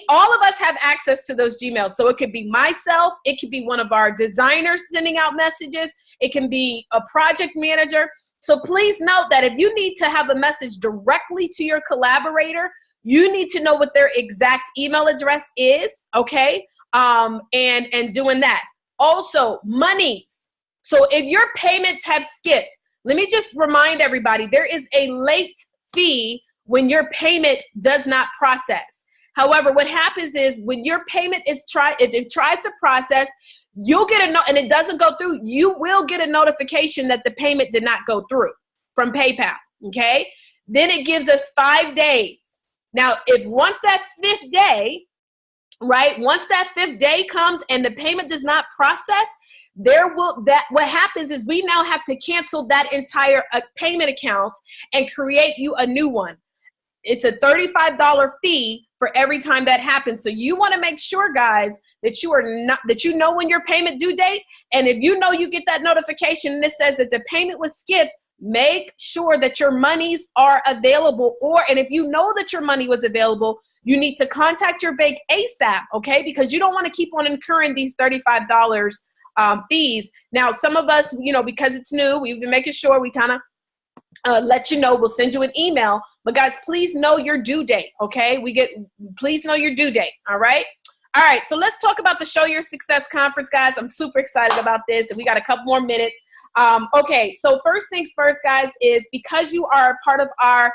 All of us have access to those Gmails. So it could be myself, it could be one of our designers sending out messages, it can be a project manager. So please note that if you need to have a message directly to your collaborator, you need to know what their exact email address is, okay? And doing that. Also, monies. So if your payments have skipped, let me just remind everybody, there is a late fee when your payment does not process. However, what happens is when your payment if it tries to process, you'll get a note and it doesn't go through, you will get a notification that the payment did not go through from PayPal, okay? Then it gives us 5 days. Now, if once that fifth day, right, once that fifth day comes and the payment does not process, what happens is we now have to cancel that entire payment account and create you a new one. It's a $35 fee for every time that happens. So you want to make sure, guys, that you know when your payment due date. And if you know you get that notification and it says that the payment was skipped, make sure that your monies are available. And if you know that your money was available, you need to contact your bank ASAP, okay? Because you don't want to keep on incurring these $35 fees. Now, some of us, you know, because it's new, we've been making sure we kind of let you know. We'll send you an email. But guys, please know your due date, okay? Please know your due date, all right? All right, so let's talk about the Show Your Success Conference, guys. I'm super excited about this, and we got a couple more minutes. Okay, so first things first, guys, is because you are a part of our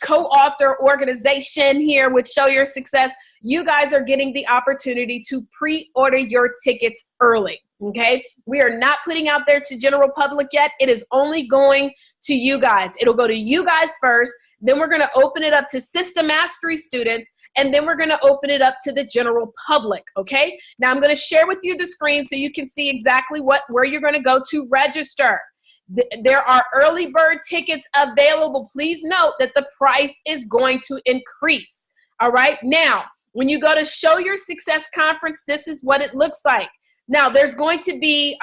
co-author organization here with Show Your Success, you guys are getting the opportunity to pre-order your tickets early, okay? We are not putting out there to general public yet. It is only going to you guys. It'll go to you guys first, then we're gonna open it up to System Mastery students, and then we're gonna open it up to the general public, okay? Now I'm gonna share with you the screen so you can see exactly where you're gonna go to register. There are early bird tickets available. Please note that the price is going to increase, all right? Now, when you go to Show Your Success Conference, this is what it looks like. Now, there's going to be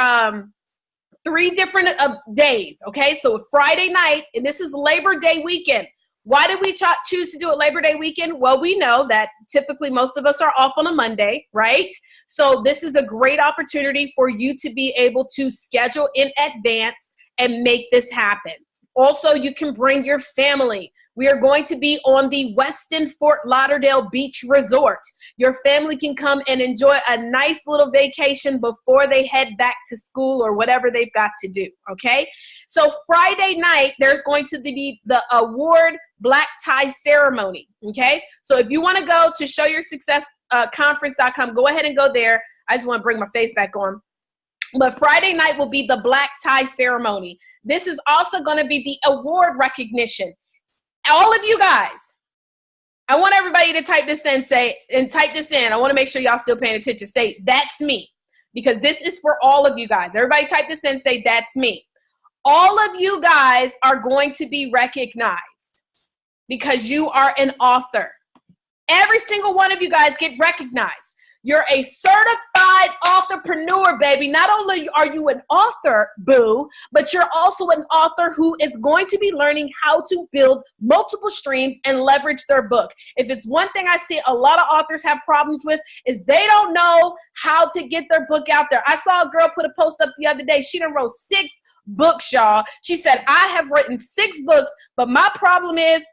3 different days, okay? So Friday night, and this is Labor Day weekend. Why did we choose to do it Labor Day weekend? Well, we know that typically most of us are off on a Monday, right? So this is a great opportunity for you to be able to schedule in advance and make this happen. Also, you can bring your family. We are going to be on the Westin Fort Lauderdale Beach Resort. Your family can come and enjoy a nice little vacation before they head back to school or whatever they've got to do, okay? So Friday night, there's going to be the award black tie ceremony, okay? So if you want to go to showyoursuccessconference.com, go ahead and go there. I just want to bring my face back on. But Friday night will be the black tie ceremony. This is also going to be the award recognition. All of you guys, I want everybody to type this in, type this in. I want to make sure y'all still paying attention. Say, that's me. Because this is for all of you guys. Everybody type this in, say, that's me. All of you guys are going to be recognized because you are an author. Every single one of you guys get recognized. You're a certified authorpreneur, baby. Not only are you an author, boo, but you're also an author who is going to be learning how to build multiple streams and leverage their book. If it's one thing I see a lot of authors have problems with is they don't know how to get their book out there. I saw a girl put a post up the other day. She done wrote 6 books, y'all. She said, I have written 6 books, but my problem is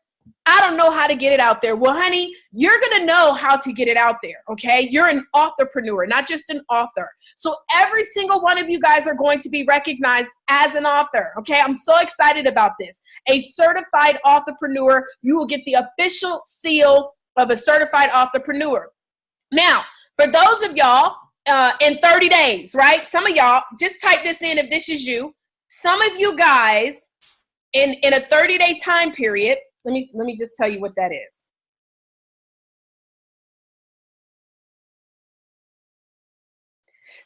I don't know how to get it out there. Well, honey, you're going to know how to get it out there, okay? You're an authorpreneur, not just an author. So every single one of you guys are going to be recognized as an author, okay? I'm so excited about this. A certified authorpreneur, you will get the official seal of a certified authorpreneur. Now, for those of y'all in 30 days, right? Some of y'all, just type this in if this is you. Some of you guys in a 30-day time period, let me just tell you what that is.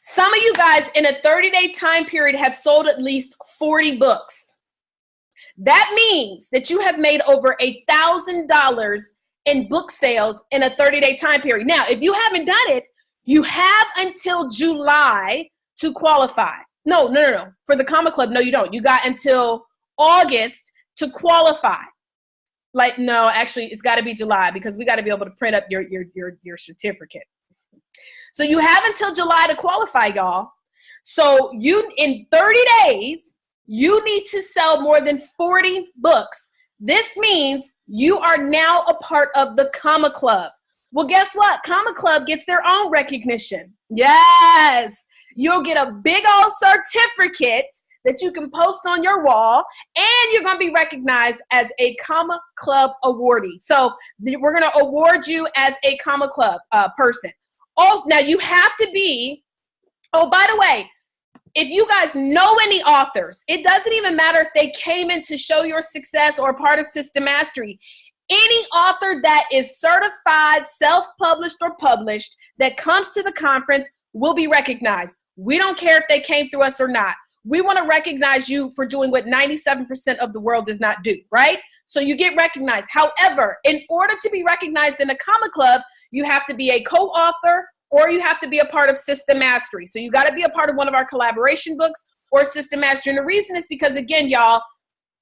Some of you guys in a 30-day time period have sold at least 40 books. That means that you have made over $1,000 in book sales in a 30-day time period. Now, if you haven't done it, you have until July to qualify. No. For the Comma Club, no, you don't. You got until August to qualify. Like, no, actually, it's got to be July because we got to be able to print up your certificate. So you have until July to qualify, y'all. So you, in 30 days, you need to sell more than 40 books. This means you are now a part of the Comma Club. Well, guess what? Comma Club gets their own recognition. Yes, you'll get a big old certificate that you can post on your wall, and you're going to be recognized as a Comma Club awardee. So we're going to award you as a Comma Club person. Oh, now you have to be, oh, by the way, if you guys know any authors, it doesn't even matter if they came in to show your success or part of System Mastery. Any author that is certified, self-published, or published that comes to the conference will be recognized. We don't care if they came through us or not. We want to recognize you for doing what 97% of the world does not do, right? So you get recognized. However, in order to be recognized in a Comma Club, you have to be a co-author or you have to be a part of System Mastery. So you got to be a part of one of our collaboration books or System Mastery. And the reason is because, again, y'all,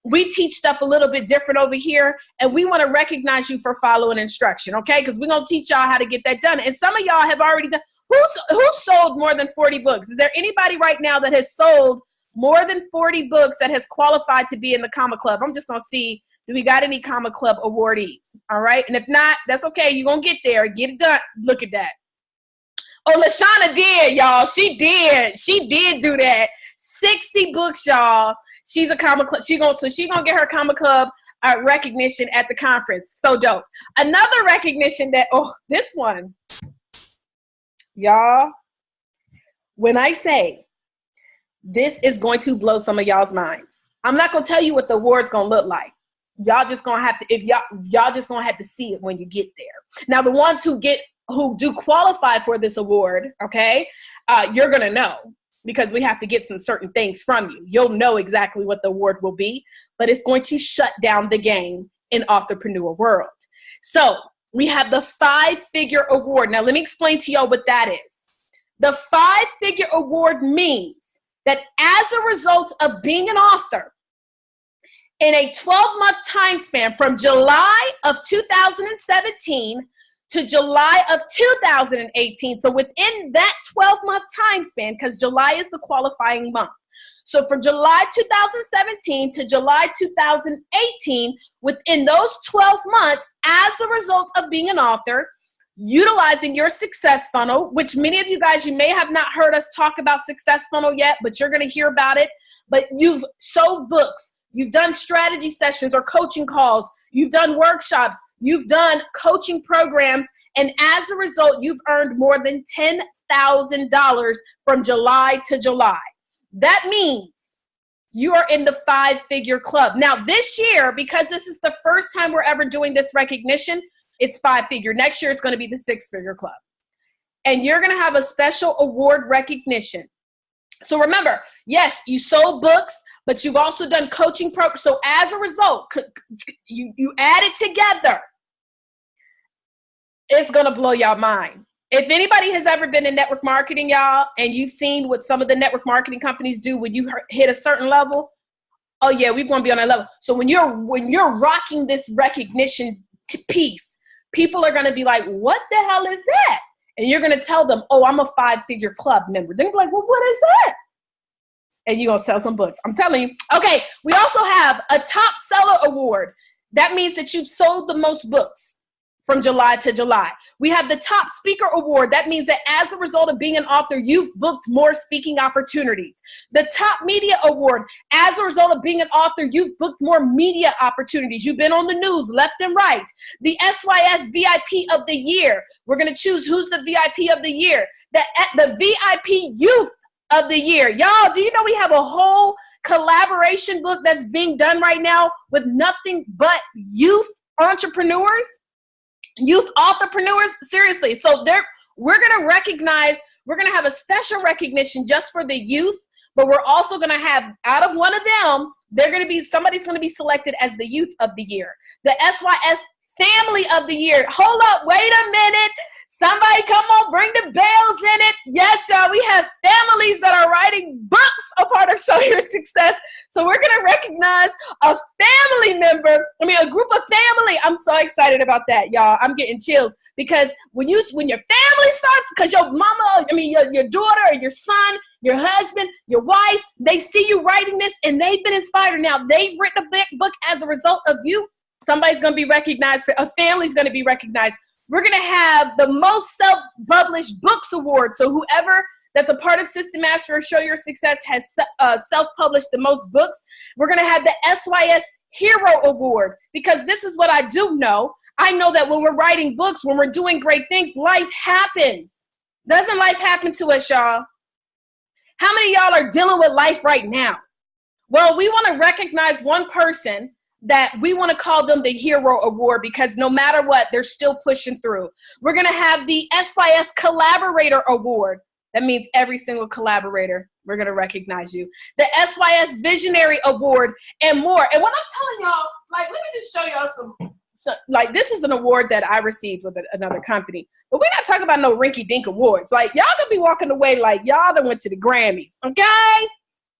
we teach stuff a little bit different over here, and we want to recognize you for following instruction, okay? Because we're going to teach y'all how to get that done. And some of y'all have already done. Who sold more than 40 books? Is there anybody right now that has sold more than 40 books that has qualified to be in the Comma Club? I'm just going to see, do we got any Comma Club awardees? All right. And if not, that's okay. You're going to get there. Get it done. Look at that. Oh, LaShawna did, y'all. She did do that. 60 books, y'all. She's a Comma Club. She's going to get her Comma Club recognition at the conference. So dope. Another recognition that, oh, this one, y'all, when I say this is going to blow some of y'all's minds, I'm not going to tell you what the award's going to look like. Y'all just going to have to, y'all just going to have to see it when you get there. Now, the ones who do qualify for this award, okay, you're going to know because we have to get some certain things from you. You'll know exactly what the award will be, but it's going to shut down the game in authorpreneur world. So we have the 5-figure award. Now, let me explain to y'all what that is. The 5-figure award means that as a result of being an author, in a 12-month time span from July of 2017 to July of 2018, so within that 12-month time span, because July is the qualifying month. So from July 2017 to July 2018, within those 12 months, as a result of being an author, utilizing your success funnel, which many of you guys, you may have not heard us talk about success funnel yet, but you're going to hear about it. But you've sold books, you've done strategy sessions or coaching calls, you've done workshops, you've done coaching programs, and as a result, you've earned more than $10,000 from July to July. That means you are in the 5-figure club. Now this year, because this is the first time we're ever doing this recognition, it's 5-figure. Next year, it's going to be the 6-figure club. And you're going to have a special award recognition. So remember, yes, you sold books, but you've also done coaching programs. So as a result, you add it together, it's going to blow y'all mind. If anybody has ever been in network marketing, y'all, and you've seen what some of the network marketing companies do when you hit a certain level, oh yeah, we're going to be on that level. So when you're rocking this recognition piece, people are going to be like, what the hell is that? And you're going to tell them, oh, I'm a 5-figure club member. They're going to be like, well, what is that? And you're going to sell some books. I'm telling you. Okay, we also have a top seller award. That means that you've sold the most books from July to July. We have the top speaker award. That means that as a result of being an author, you've booked more speaking opportunities. The top media award, as a result of being an author, you've booked more media opportunities. You've been on the news left and right. The SYS VIP of the year. We're going to choose who's the VIP of the year. The VIP youth of the year. Y'all, do you know we have a whole collaboration book that's being done right now with nothing but youth entrepreneurs? Youth entrepreneurs, seriously. So we're going to recognize, we're going to have a special recognition just for the youth, but we're also going to have, out of one of them, somebody's going to be selected as the youth of the year. The SYS family of the year. Hold up, wait a minute. Somebody come on, bring the bells in it. Yes, y'all, we have families that are writing books a part of Show Your Success. So we're going to recognize a family member, a group of family. I'm so excited about that, y'all. I'm getting chills because when your family starts, because your mama, your daughter or your son, your husband, your wife, they see you writing this and they've been inspired. Now they've written a book as a result of you. Somebody's going to be recognized, a family's going to be recognized. We're going to have the most self-published books award. So whoever that's a part of System Master or Show Your Success has self-published the most books. We're going to have the SYS Hero Award, because this is what I do know. I know that when we're writing books, when we're doing great things, life happens. Doesn't life happen to us, y'all? How many of y'all are dealing with life right now? Well, we want to recognize one person that we want to call them the Hero Award, because no matter what, they're still pushing through. We're going to have the SYS Collaborator Award. That means every single collaborator, we're going to recognize you. The SYS Visionary Award and more. And when I'm telling y'all, let me just show y'all some, this is an award that I received with another company, but we're not talking about no rinky-dink awards. Y'all could be walking away like y'all done went to the Grammys, okay?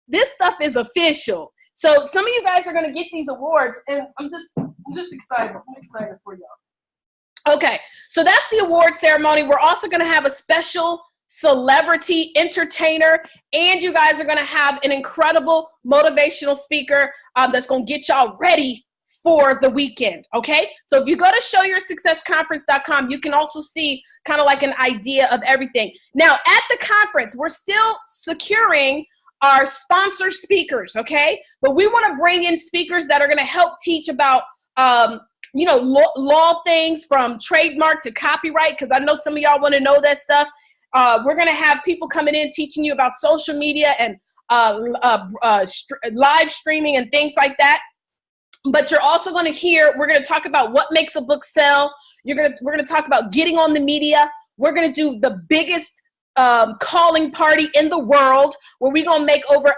This stuff is official. So some of you guys are going to get these awards, and I'm just excited. I'm excited for y'all. Okay, so that's the award ceremony. We're also going to have a special celebrity entertainer, and you guys are going to have an incredible motivational speaker that's going to get y'all ready for the weekend, okay? So if you go to showyoursuccessconference.com, you can also see kind of like an idea of everything. Now, at the conference, we're still securing our sponsor speakers, okay? But we want to bring in speakers that are going to help teach about, law things from trademark to copyright, because I know some of y'all want to know that stuff. We're going to have people coming in teaching you about social media and live streaming and things like that. But you're also going to hear, we're going to talk about what makes a book sell. We're going to talk about getting on the media. We're going to do the biggest calling party in the world, where we're gonna make over.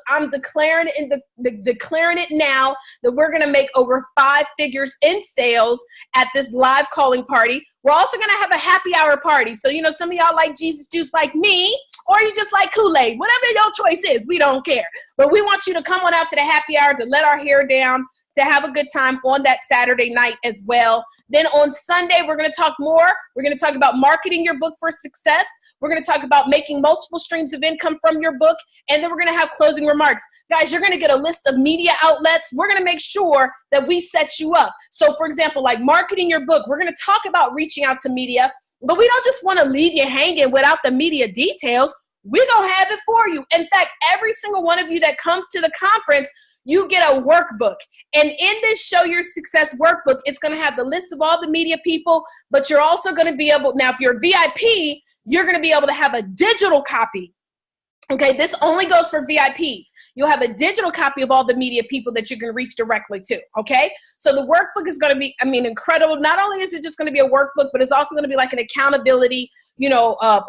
I'm declaring it now that we're gonna make over 5 figures in sales at this live calling party. We're also gonna have a happy hour party. So some of y'all like Jesus juice like me, or you just like Kool-Aid. Whatever your choice is, we don't care. But we want you to come on out to the happy hour to let our hair down, to have a good time on that Saturday night as well. Then on Sunday, we're going to talk more. We're going to talk about marketing your book for success. We're going to talk about making multiple streams of income from your book. And then we're going to have closing remarks. Guys, you're going to get a list of media outlets. We're going to make sure that we set you up. So for example, like marketing your book, we're going to talk about reaching out to media, but we don't just want to leave you hanging without the media details. We're going to have it for you. In fact, every single one of you that comes to the conference, you get a workbook. And in this Show Your Success workbook, it's going to have the list of all the media people, but you're also going to be able, now if you're a VIP, you're going to be able to have a digital copy. Okay, this only goes for VIPs. You'll have a digital copy of all the media people that you can reach directly to, okay? So the workbook is going to be, incredible. Not only is it just going to be a workbook, but it's also going to be like an accountability,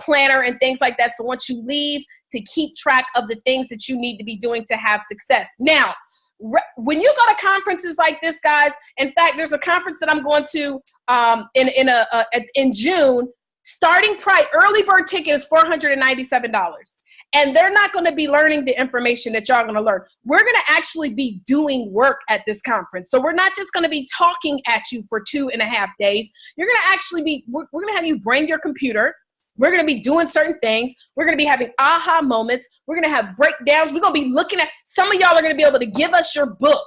planner and things like that. So once you leave, to keep track of the things that you need to be doing to have success. Now, when you go to conferences like this, guys, in fact, there's a conference that I'm going to in June. Starting price, early bird ticket is $497. And they're not going to be learning the information that y'all going to learn. We're going to actually be doing work at this conference. So we're not just going to be talking at you for 2.5 days. You're going to actually we're going to have you bring your computer. We're going to be doing certain things. We're going to be having aha moments. We're going to have breakdowns. We're going to be looking at, some of y'all are going to be able to give us your book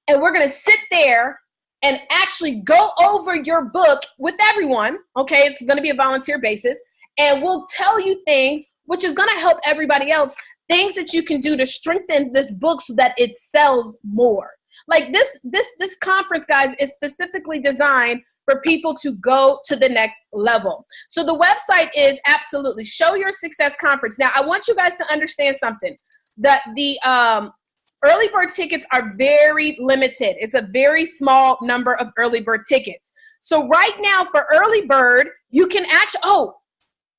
and we're going to sit there and actually go over your book with everyone. Okay, it's going to be a volunteer basis, and we'll tell you things which is going to help everybody else, things that you can do to strengthen this book so that it sells more. Like this conference, guys, is specifically designed for people to go to the next level. So the website is absolutely Show Your Success Conference. Now, I want you guys to understand something, that the early bird tickets are very limited. It's a very small number of early bird tickets. So right now for early bird, you can actually,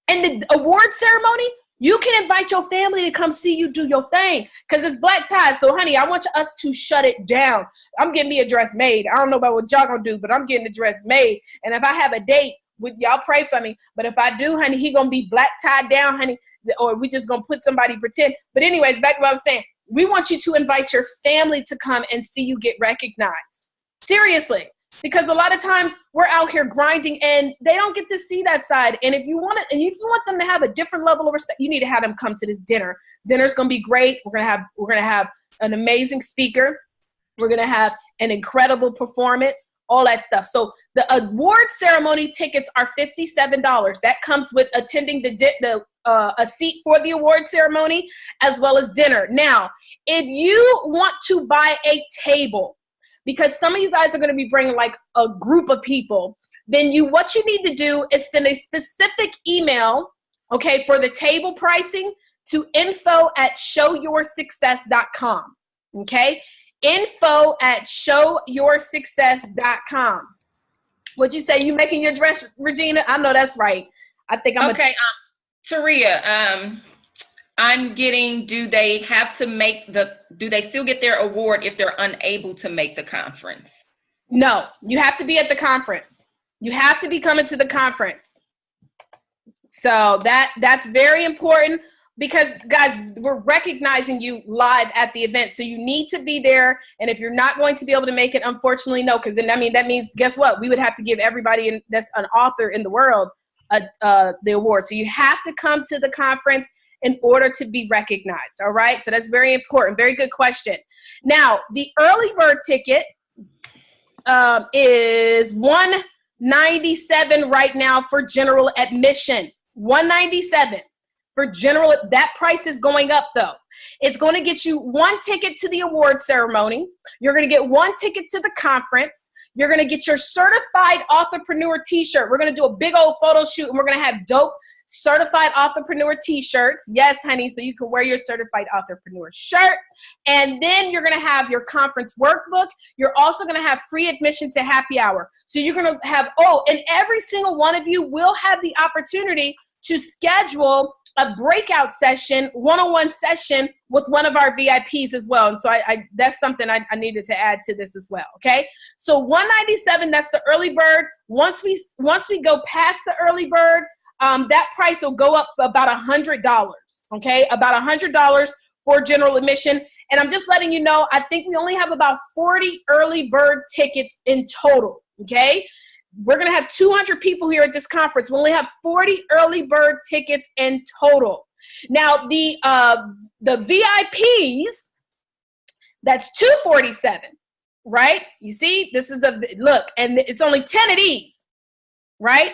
and the award ceremony, you can invite your family to come see you do your thing, because it's black tie. So, honey, I want us to shut it down. I'm getting me a dress made. I don't know about what y'all gonna do, but I'm getting a dress made. And if I have a date with y'all, pray for me. But if I do, honey, he gonna be black tied down, honey, or we just gonna put somebody pretend. But anyways, back to what I was saying. We want you to invite your family to come and see you get recognized. Seriously. Because a lot of times we're out here grinding and they don't get to see that side. And if you want it, and if you want them to have a different level of respect, you need to have them come to this dinner. Dinner's gonna be great. We're gonna have an amazing speaker. We're gonna have an incredible performance, all that stuff. So the award ceremony tickets are $57. That comes with attending a seat for the award ceremony as well as dinner. Now, if you want to buy a table, because some of you guys are going to be bringing like a group of people, then what you need to do is send a specific email, okay, for the table pricing to info@showyoursuccess.com, okay? info@showyoursuccess.com. What'd you say? You making your dress, Regina? I know that's right. I think I'm okay. Taria, I'm getting, do they still get their award if they're unable to make the conference? No, you have to be at the conference. You have to be coming to the conference. So that's very important, because guys, we're recognizing you live at the event. So you need to be there. And if you're not going to be able to make it, unfortunately, no, because then that means, guess what? We would have to give everybody that's an author in the world the award. So you have to come to the conference in order to be recognized. All right. So that's very important. Very good question. Now, the early bird ticket is $197 right now for general admission. $197 for general. That price is going up though. It's going to get you one ticket to the award ceremony. You're going to get one ticket to the conference. You're going to get your certified authorpreneur t-shirt. We're going to do a big old photo shoot, and we're going to have dope certified authorpreneur t-shirts. Yes, honey. So you can wear your certified authorpreneur shirt. And then you're going to have your conference workbook. You're also going to have free admission to happy hour. So you're going to have, and every single one of you will have the opportunity to schedule a breakout session, one-on-one session with one of our VIPs as well. And so that's something I needed to add to this as well. Okay. So $197, that's the early bird. Once we go past the early bird, that price will go up about $100, okay? About $100 for general admission. And I'm just letting you know, I think we only have about 40 early bird tickets in total, okay? We're going to have 200 people here at this conference. We only have 40 early bird tickets in total. Now, the VIPs, that's $247, right? You see, this is look, and it's only 10 of these, right?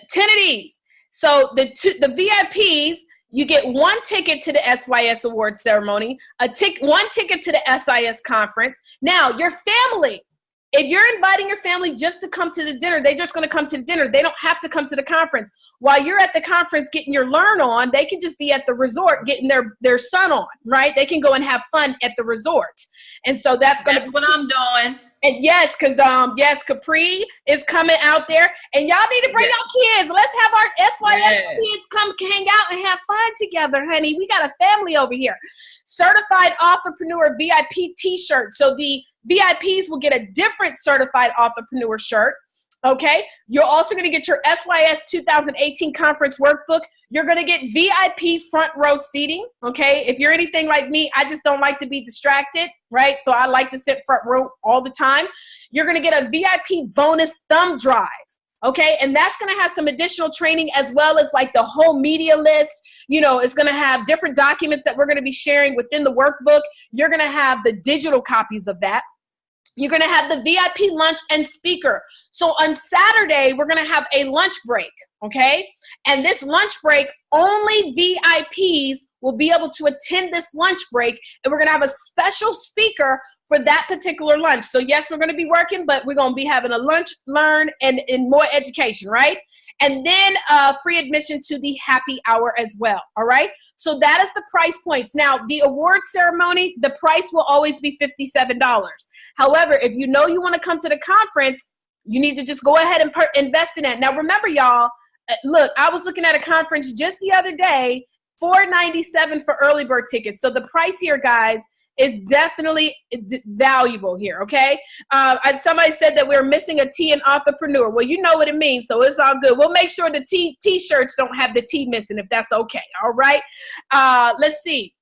10 of these. So the VIPs, you get one ticket to the SYS award ceremony, one ticket to the SYS conference. Now, your family, if you're inviting your family just to come to the dinner, they're just going to come to the dinner. They don't have to come to the conference. While you're at the conference getting your learn on, they can just be at the resort getting their sun on, right? They can go and have fun at the resort. And so that's what I'm doing. And yes, because yes, Capri is coming out there, and y'all need to bring your kids. Let's have our SYS kids come hang out and have fun together, honey. We got a family over here. Certified Authorpreneur VIP t-shirt. So the VIPs will get a different Certified Authorpreneur shirt. Okay. You're also going to get your SYS 2018 conference workbook. You're going to get VIP front row seating. Okay. If you're anything like me, I just don't like to be distracted, right? So I like to sit front row all the time. You're going to get a VIP bonus thumb drive. Okay. And that's going to have some additional training as well as like the whole media list. You know, it's going to have different documents that we're going to be sharing within the workbook. You're going to have the digital copies of that. You're going to have the VIP lunch and speaker. So on Saturday, we're going to have a lunch break, okay? And this lunch break, only VIPs will be able to attend this lunch break, and we're going to have a special speaker for that particular lunch. So yes, we're going to be working, but we're going to be having a lunch, learn, and more education, right? And then free admission to the happy hour as well, all right? So that is the price points. Now, the award ceremony, the price will always be $57. However, if you know you want to come to the conference, you need to just go ahead and invest in it. Now, remember, y'all, look, I was looking at a conference just the other day, $497 for early bird tickets. So the price here, guys, is definitely valuable here, okay? Somebody said that we're missing a T in entrepreneur. Well, you know what it means, so it's all good. We'll make sure the T-shirts don't have the T missing, if that's okay, all right? Let's see.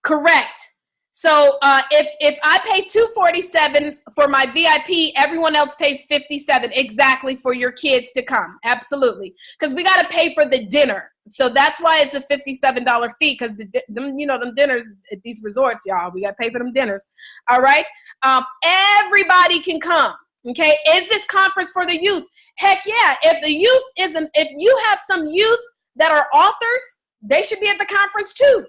Correct. So if I pay $247 for my VIP, everyone else pays $57 exactly for your kids to come. Absolutely. Because we got to pay for the dinner. So that's why it's a $57 fee, because them dinners at these resorts, y'all, we got to pay for them dinners. All right. Everybody can come. Okay. Is this conference for the youth? Heck yeah. If you have some youth that are authors, they should be at the conference too.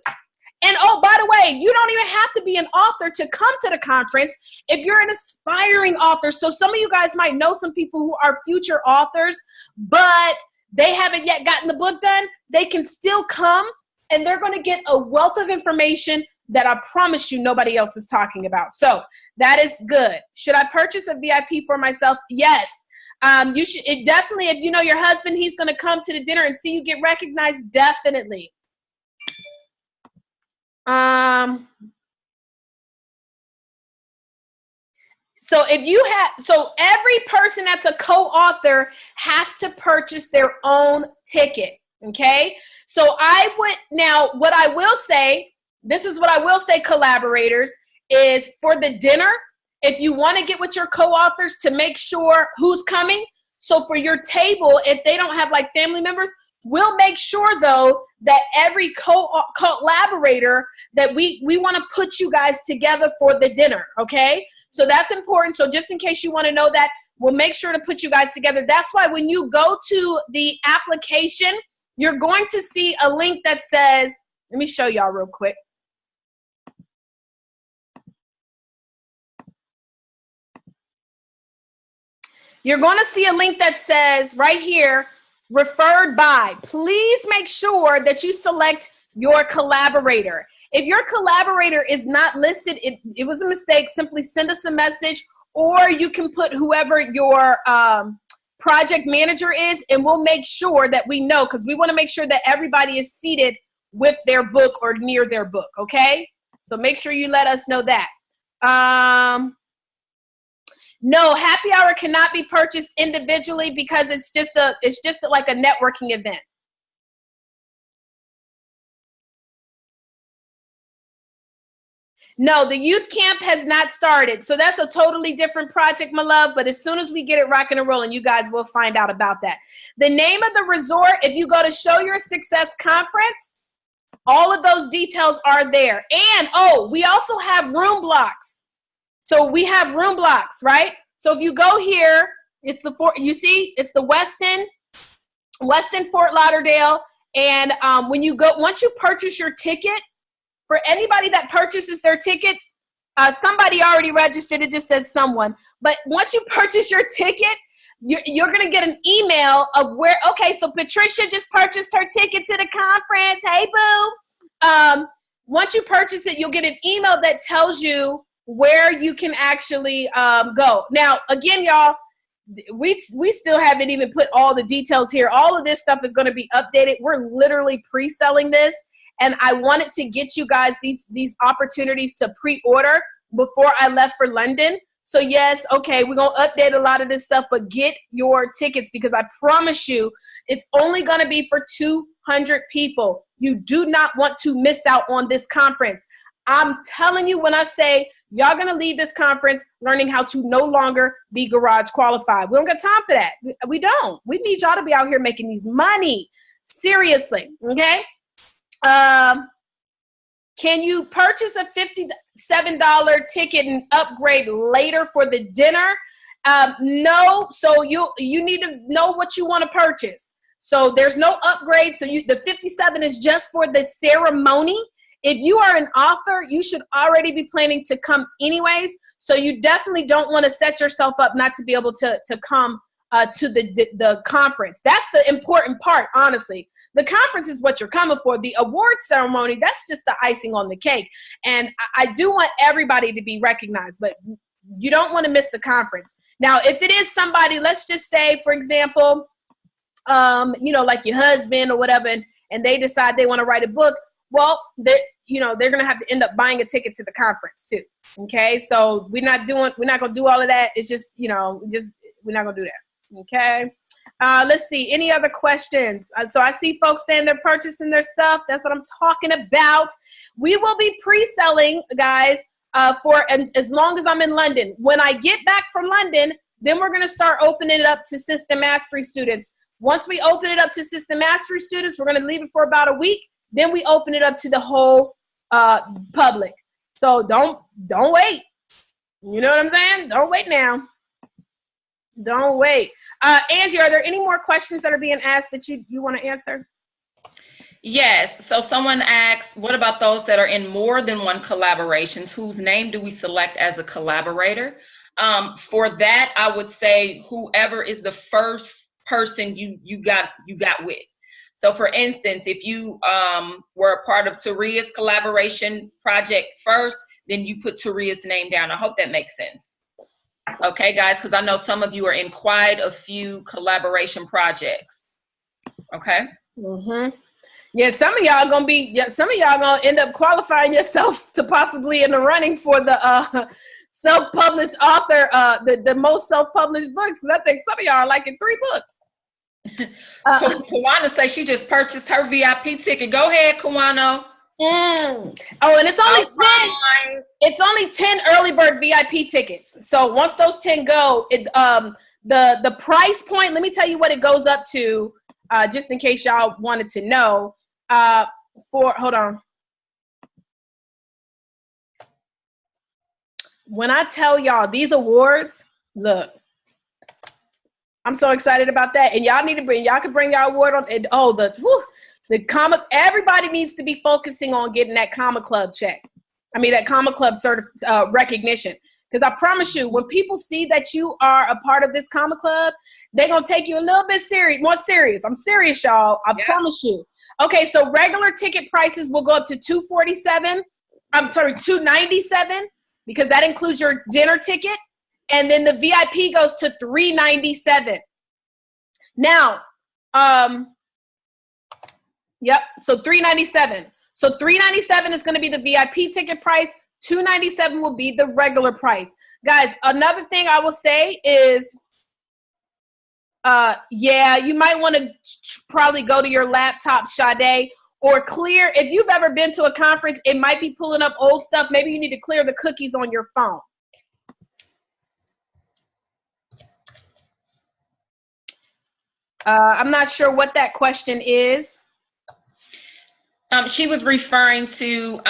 And oh, by the way, you don't even have to be an author to come to the conference if you're an aspiring author. So some of you guys might know some people who are future authors, but they haven't yet gotten the book done. They can still come, and they're going to get a wealth of information that I promise you nobody else is talking about. So that is good. Should I purchase a VIP for myself? Yes. You should. It definitely, if you know your husband, he's going to come to the dinner and see you get recognized, definitely. So every person that's a co-author has to purchase their own ticket. Okay. So what I will say, this is what I will say, collaborators, is for the dinner, if you want to get with your co-authors to make sure who's coming. So for your table, if they don't have like family members, we'll make sure though that every collaborator that we want to put you guys together for the dinner. Okay. So that's important. So just in case you want to know that, we'll make sure to put you guys together. That's why when you go to the application, you're going to see a link that says, let me show y'all real quick. You're going to see a link that says right here, referred by. Please make sure that you select your collaborator. If your collaborator is not listed, it was a mistake. Simply send us a message, or you can put whoever your project manager is, and we'll make sure that we know, because we want to make sure that everybody is seated with their book or near their book. Okay, so make sure you let us know that. No, happy hour cannot be purchased individually because it's just like a networking event. No, the youth camp has not started. So that's a totally different project, my love. But as soon as we get it rocking and rolling, you guys will find out about that. The name of the resort, if you go to Show Your Success Conference, all of those details are there. And, oh, we also have room blocks. So we have room blocks, right? So if you go here, it's the Westin Fort Lauderdale. And once you purchase your ticket, for anybody that purchases their ticket, somebody already registered. It just says someone. But once you purchase your ticket, you're going to get an email of where, okay, so Patricia just purchased her ticket to the conference. Hey, boo. Once you purchase it, you'll get an email that tells you where you can actually go. Now, again, y'all, we still haven't even put all the details here. All of this stuff is going to be updated. We're literally pre-selling this. And I wanted to get you guys these opportunities to pre-order before I left for London. So yes, okay, we're going to update a lot of this stuff, but get your tickets, because I promise you, it's only going to be for 200 people. You do not want to miss out on this conference. I'm telling you, when I say y'all going to leave this conference learning how to no longer be garage qualified. We don't got time for that. We don't. We need y'all to be out here making these money. Seriously, okay? Can you purchase a $57 ticket and upgrade later for the dinner? No. So you need to know what you want to purchase. So there's no upgrade. So the 57 is just for the ceremony. If you are an author, you should already be planning to come anyways. So you definitely don't want to set yourself up not to be able to come to the conference. That's the important part, honestly. The conference is what you're coming for. The award ceremony, that's just the icing on the cake. And I do want everybody to be recognized, but you don't want to miss the conference. Now, if it is somebody, let's just say, for example, like your husband or whatever, and they decide they want to write a book, well, they're going to have to end up buying a ticket to the conference too. Okay. So we're not going to do all of that. It's just, we're not going to do that. Okay. Let's see. Any other questions? So I see folks saying they're purchasing their stuff. That's what I'm talking about. We will be pre-selling, guys, for as long as I'm in London. When I get back from London, then we're going to start opening it up to System Mastery students. Once we open it up to System Mastery students, we're going to leave it for about a week. Then we open it up to the whole public. So don't wait. You know what I'm saying? Don't wait now. Don't wait. Angie, are there any more questions that are being asked that you want to answer? Yes. So someone asks, what about those that are in more than one collaborations? Whose name do we select as a collaborator? For that, I would say whoever is the first person you got with. So for instance, if you were a part of Taria's collaboration project first, then you put Taria's name down. I hope that makes sense. Okay, guys, because I know some of you are in quite a few collaboration projects. Okay. Mm-hmm. Yeah, some of y'all gonna end up qualifying yourself to possibly in the running for the self-published author, the most self-published books. Because I think some of y'all are like in 3 books. Kawana says she just purchased her VIP ticket. Go ahead, Kawano. Oh, and it's only 10. It's only 10 early bird VIP tickets. So once those 10 go, the price point. Let me tell you what it goes up to, just in case y'all wanted to know. Hold on. When I tell y'all these awards, look, I'm so excited about that, and y'all can bring y'all award on. And the comic. Everybody needs to be focusing on getting that Comma Club check. I mean, that Comma Club recognition. Because I promise you, when people see that you are a part of this Comma Club, they're gonna take you a little bit more serious. I'm serious, y'all. I promise you. Okay, so regular ticket prices will go up to $247. I'm sorry, $297, because that includes your dinner ticket, and then the VIP goes to $397. Now, yep. So $397. So $397 is going to be the VIP ticket price. $297 will be the regular price. Guys, another thing I will say is, you might want to probably go to your laptop, Sade, or clear. If you've ever been to a conference, it might be pulling up old stuff. Maybe you need to clear the cookies on your phone. I'm not sure what that question is. She was referring to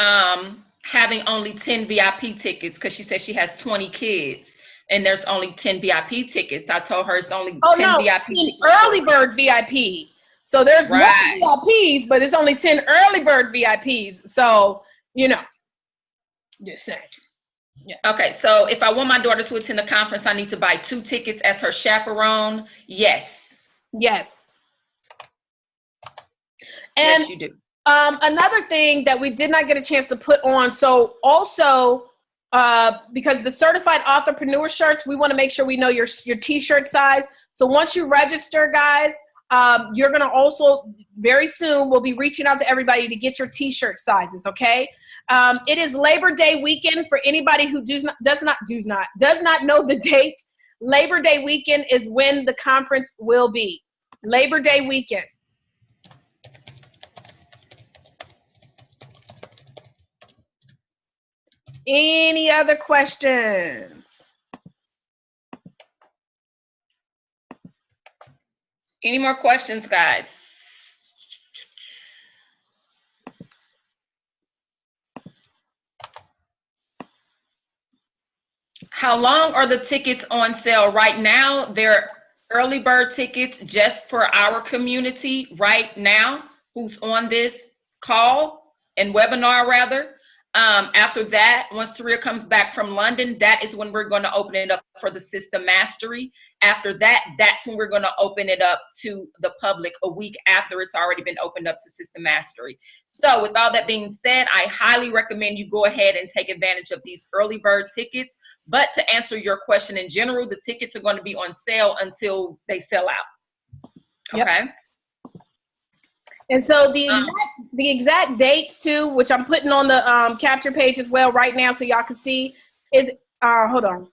having only 10 VIP tickets because she said she has 20 kids and there's only 10 VIP tickets. I told her it's only 10 VIP tickets. Early bird VIP. So there's more VIPs, but it's only 10 early bird VIPs. So, just saying. Yeah. Okay, so if I want my daughter to attend the conference, I need to buy 2 tickets as her chaperone. Yes. Yes. And yes, you do. Another thing that we did not get a chance to put on, so also because the certified authorpreneur shirts, we want to make sure we know your t-shirt size. So once you register, guys, you're going to also very soon we'll be reaching out to everybody to get your t-shirt sizes. Okay. It is Labor Day weekend. For anybody who does not know the dates, Labor Day weekend is when the conference will be. Labor Day weekend. Any other questions? Any more questions, guys? How long are the tickets on sale? Right now, they're early bird tickets just for our community right now who's on this call and webinar rather. After that, once Taria comes back from London, that is when we're going to open it up for the system mastery. After that, that's when we're going to open it up to the public a week after it's already been opened up to system mastery. So with all that being said, I highly recommend you go ahead and take advantage of these early bird tickets. But to answer your question in general, the tickets are going to be on sale until they sell out. Okay. Yep. And so the exact dates too, which I'm putting on the capture page as well right now so y'all can see, is hold on.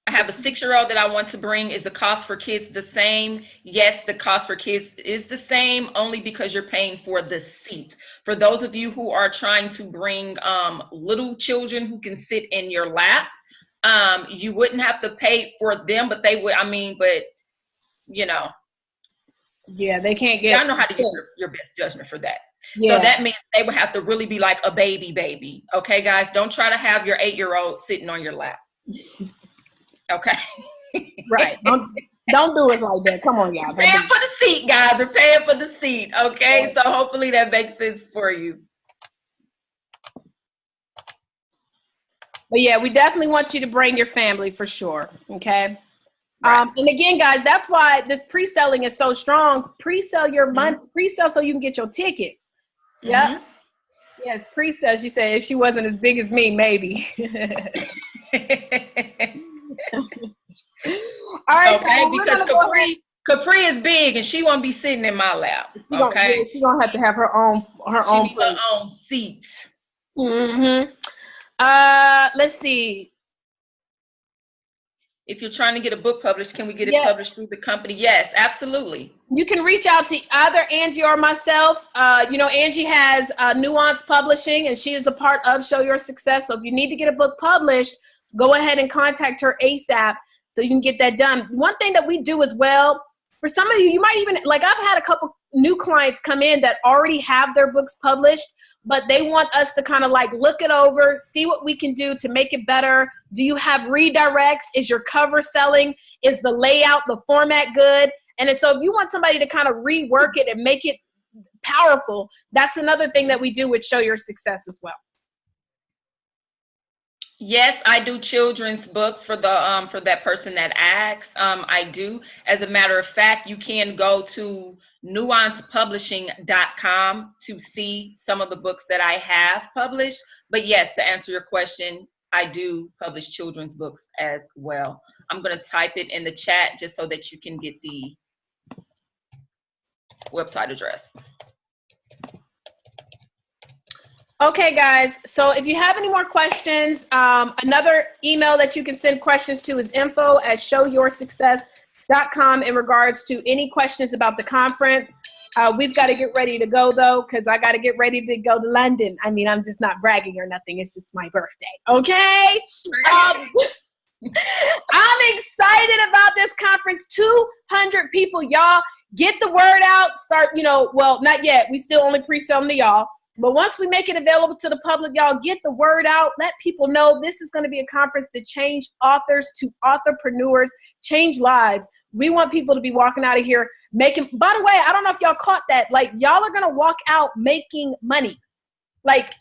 I have a 6-year-old that I want to bring. Is the cost for kids the same? Yes, the cost for kids is the same, only because you're paying for the seat. For those of you who are trying to bring little children who can sit in your lap, you wouldn't have to pay for them, but they would, but you know. Yeah, they can't get. I know how to use your best judgment for that. Yeah. So that means they would have to really be like a baby. Okay, guys, don't try to have your 8-year-old sitting on your lap. Okay. Right. Don't do us like that. Come on, y'all. We're paying for the seat, guys. We're paying for the seat. Okay. So hopefully that makes sense for you. But yeah, we definitely want you to bring your family for sure. Okay. Right. And again, guys, that's why this pre-selling is so strong. Pre-sell your month, pre-sell so you can get your tickets. Yeah. Yes, pre-sell. She said if she wasn't as big as me, maybe. All right. Okay, so because Capri is big and she won't be sitting in my lap. Okay. She's gonna have to have her own seat. Let's see. If you're trying to get a book published, can we get it published through the company? Yes, absolutely. You can reach out to either Angie or myself. Angie has Nuance Publishing, and she is a part of Show Your Success. So if you need to get a book published, go ahead and contact her ASAP so you can get that done. One thing that we do as well, for some of you, you might even, like I've had a couple new clients come in that already have their books published, but they want us to kind of like look it over, see what we can do to make it better. Do you have redirects? Is your cover selling? Is the layout, the format good? And so if you want somebody to kind of rework it and make it powerful, that's another thing that we do with Show Your Success as well. Yes, I do children's books for the for that person that asks. I do. As a matter of fact, you can go to nuancepublishing.com to see some of the books that I have published. But yes, to answer your question, I do publish children's books as well. I'm going to type it in the chat just so that you can get the website address. Okay, guys, so if you have any more questions, another email that you can send questions to is info@showyoursuccess.com in regards to any questions about the conference. We've got to get ready to go, though, because I got to get ready to go to London. I mean, I'm just not bragging or nothing. It's just my birthday, okay? I'm excited about this conference. 200 people, y'all. Get the word out. Start, well, not yet. We still only pre-sell them to y'all. But once we make it available to the public, y'all, get the word out. Let people know this is going to be a conference that change authors to authorpreneurs, change lives. We want people to be walking out of here making, by the way, I don't know if y'all caught that. Like, y'all are going to walk out making money. Like,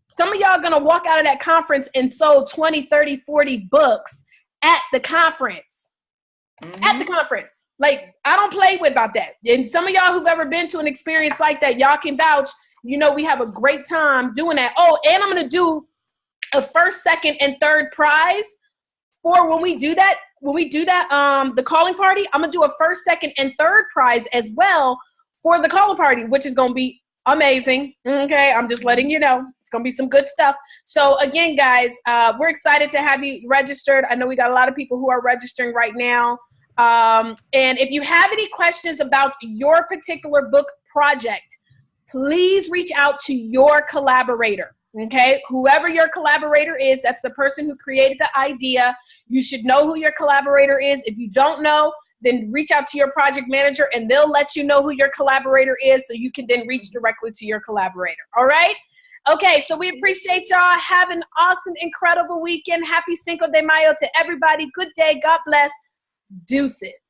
some of y'all are going to walk out of that conference and sold 20, 30, 40 books at the conference. At the conference. Like, I don't play about that. And some of y'all who've ever been to an experience like that, y'all can vouch. We have a great time doing that. Oh, and I'm going to do a first, second, and third prize for when we do that, the calling party. I'm going to do a first, second, and third prize as well for the calling party, which is going to be amazing. Okay. I'm just letting you know. It's going to be some good stuff. So again, guys, we're excited to have you registered. I know we got a lot of people who are registering right now. And if you have any questions about your particular book project, please reach out to your collaborator, okay? Whoever your collaborator is, that's the person who created the idea. You should know who your collaborator is. If you don't know, then reach out to your project manager and they'll let you know who your collaborator is so you can then reach directly to your collaborator, all right? Okay, so we appreciate y'all. Have an awesome, incredible weekend. Happy Cinco de Mayo to everybody. Good day. God bless. Deuces.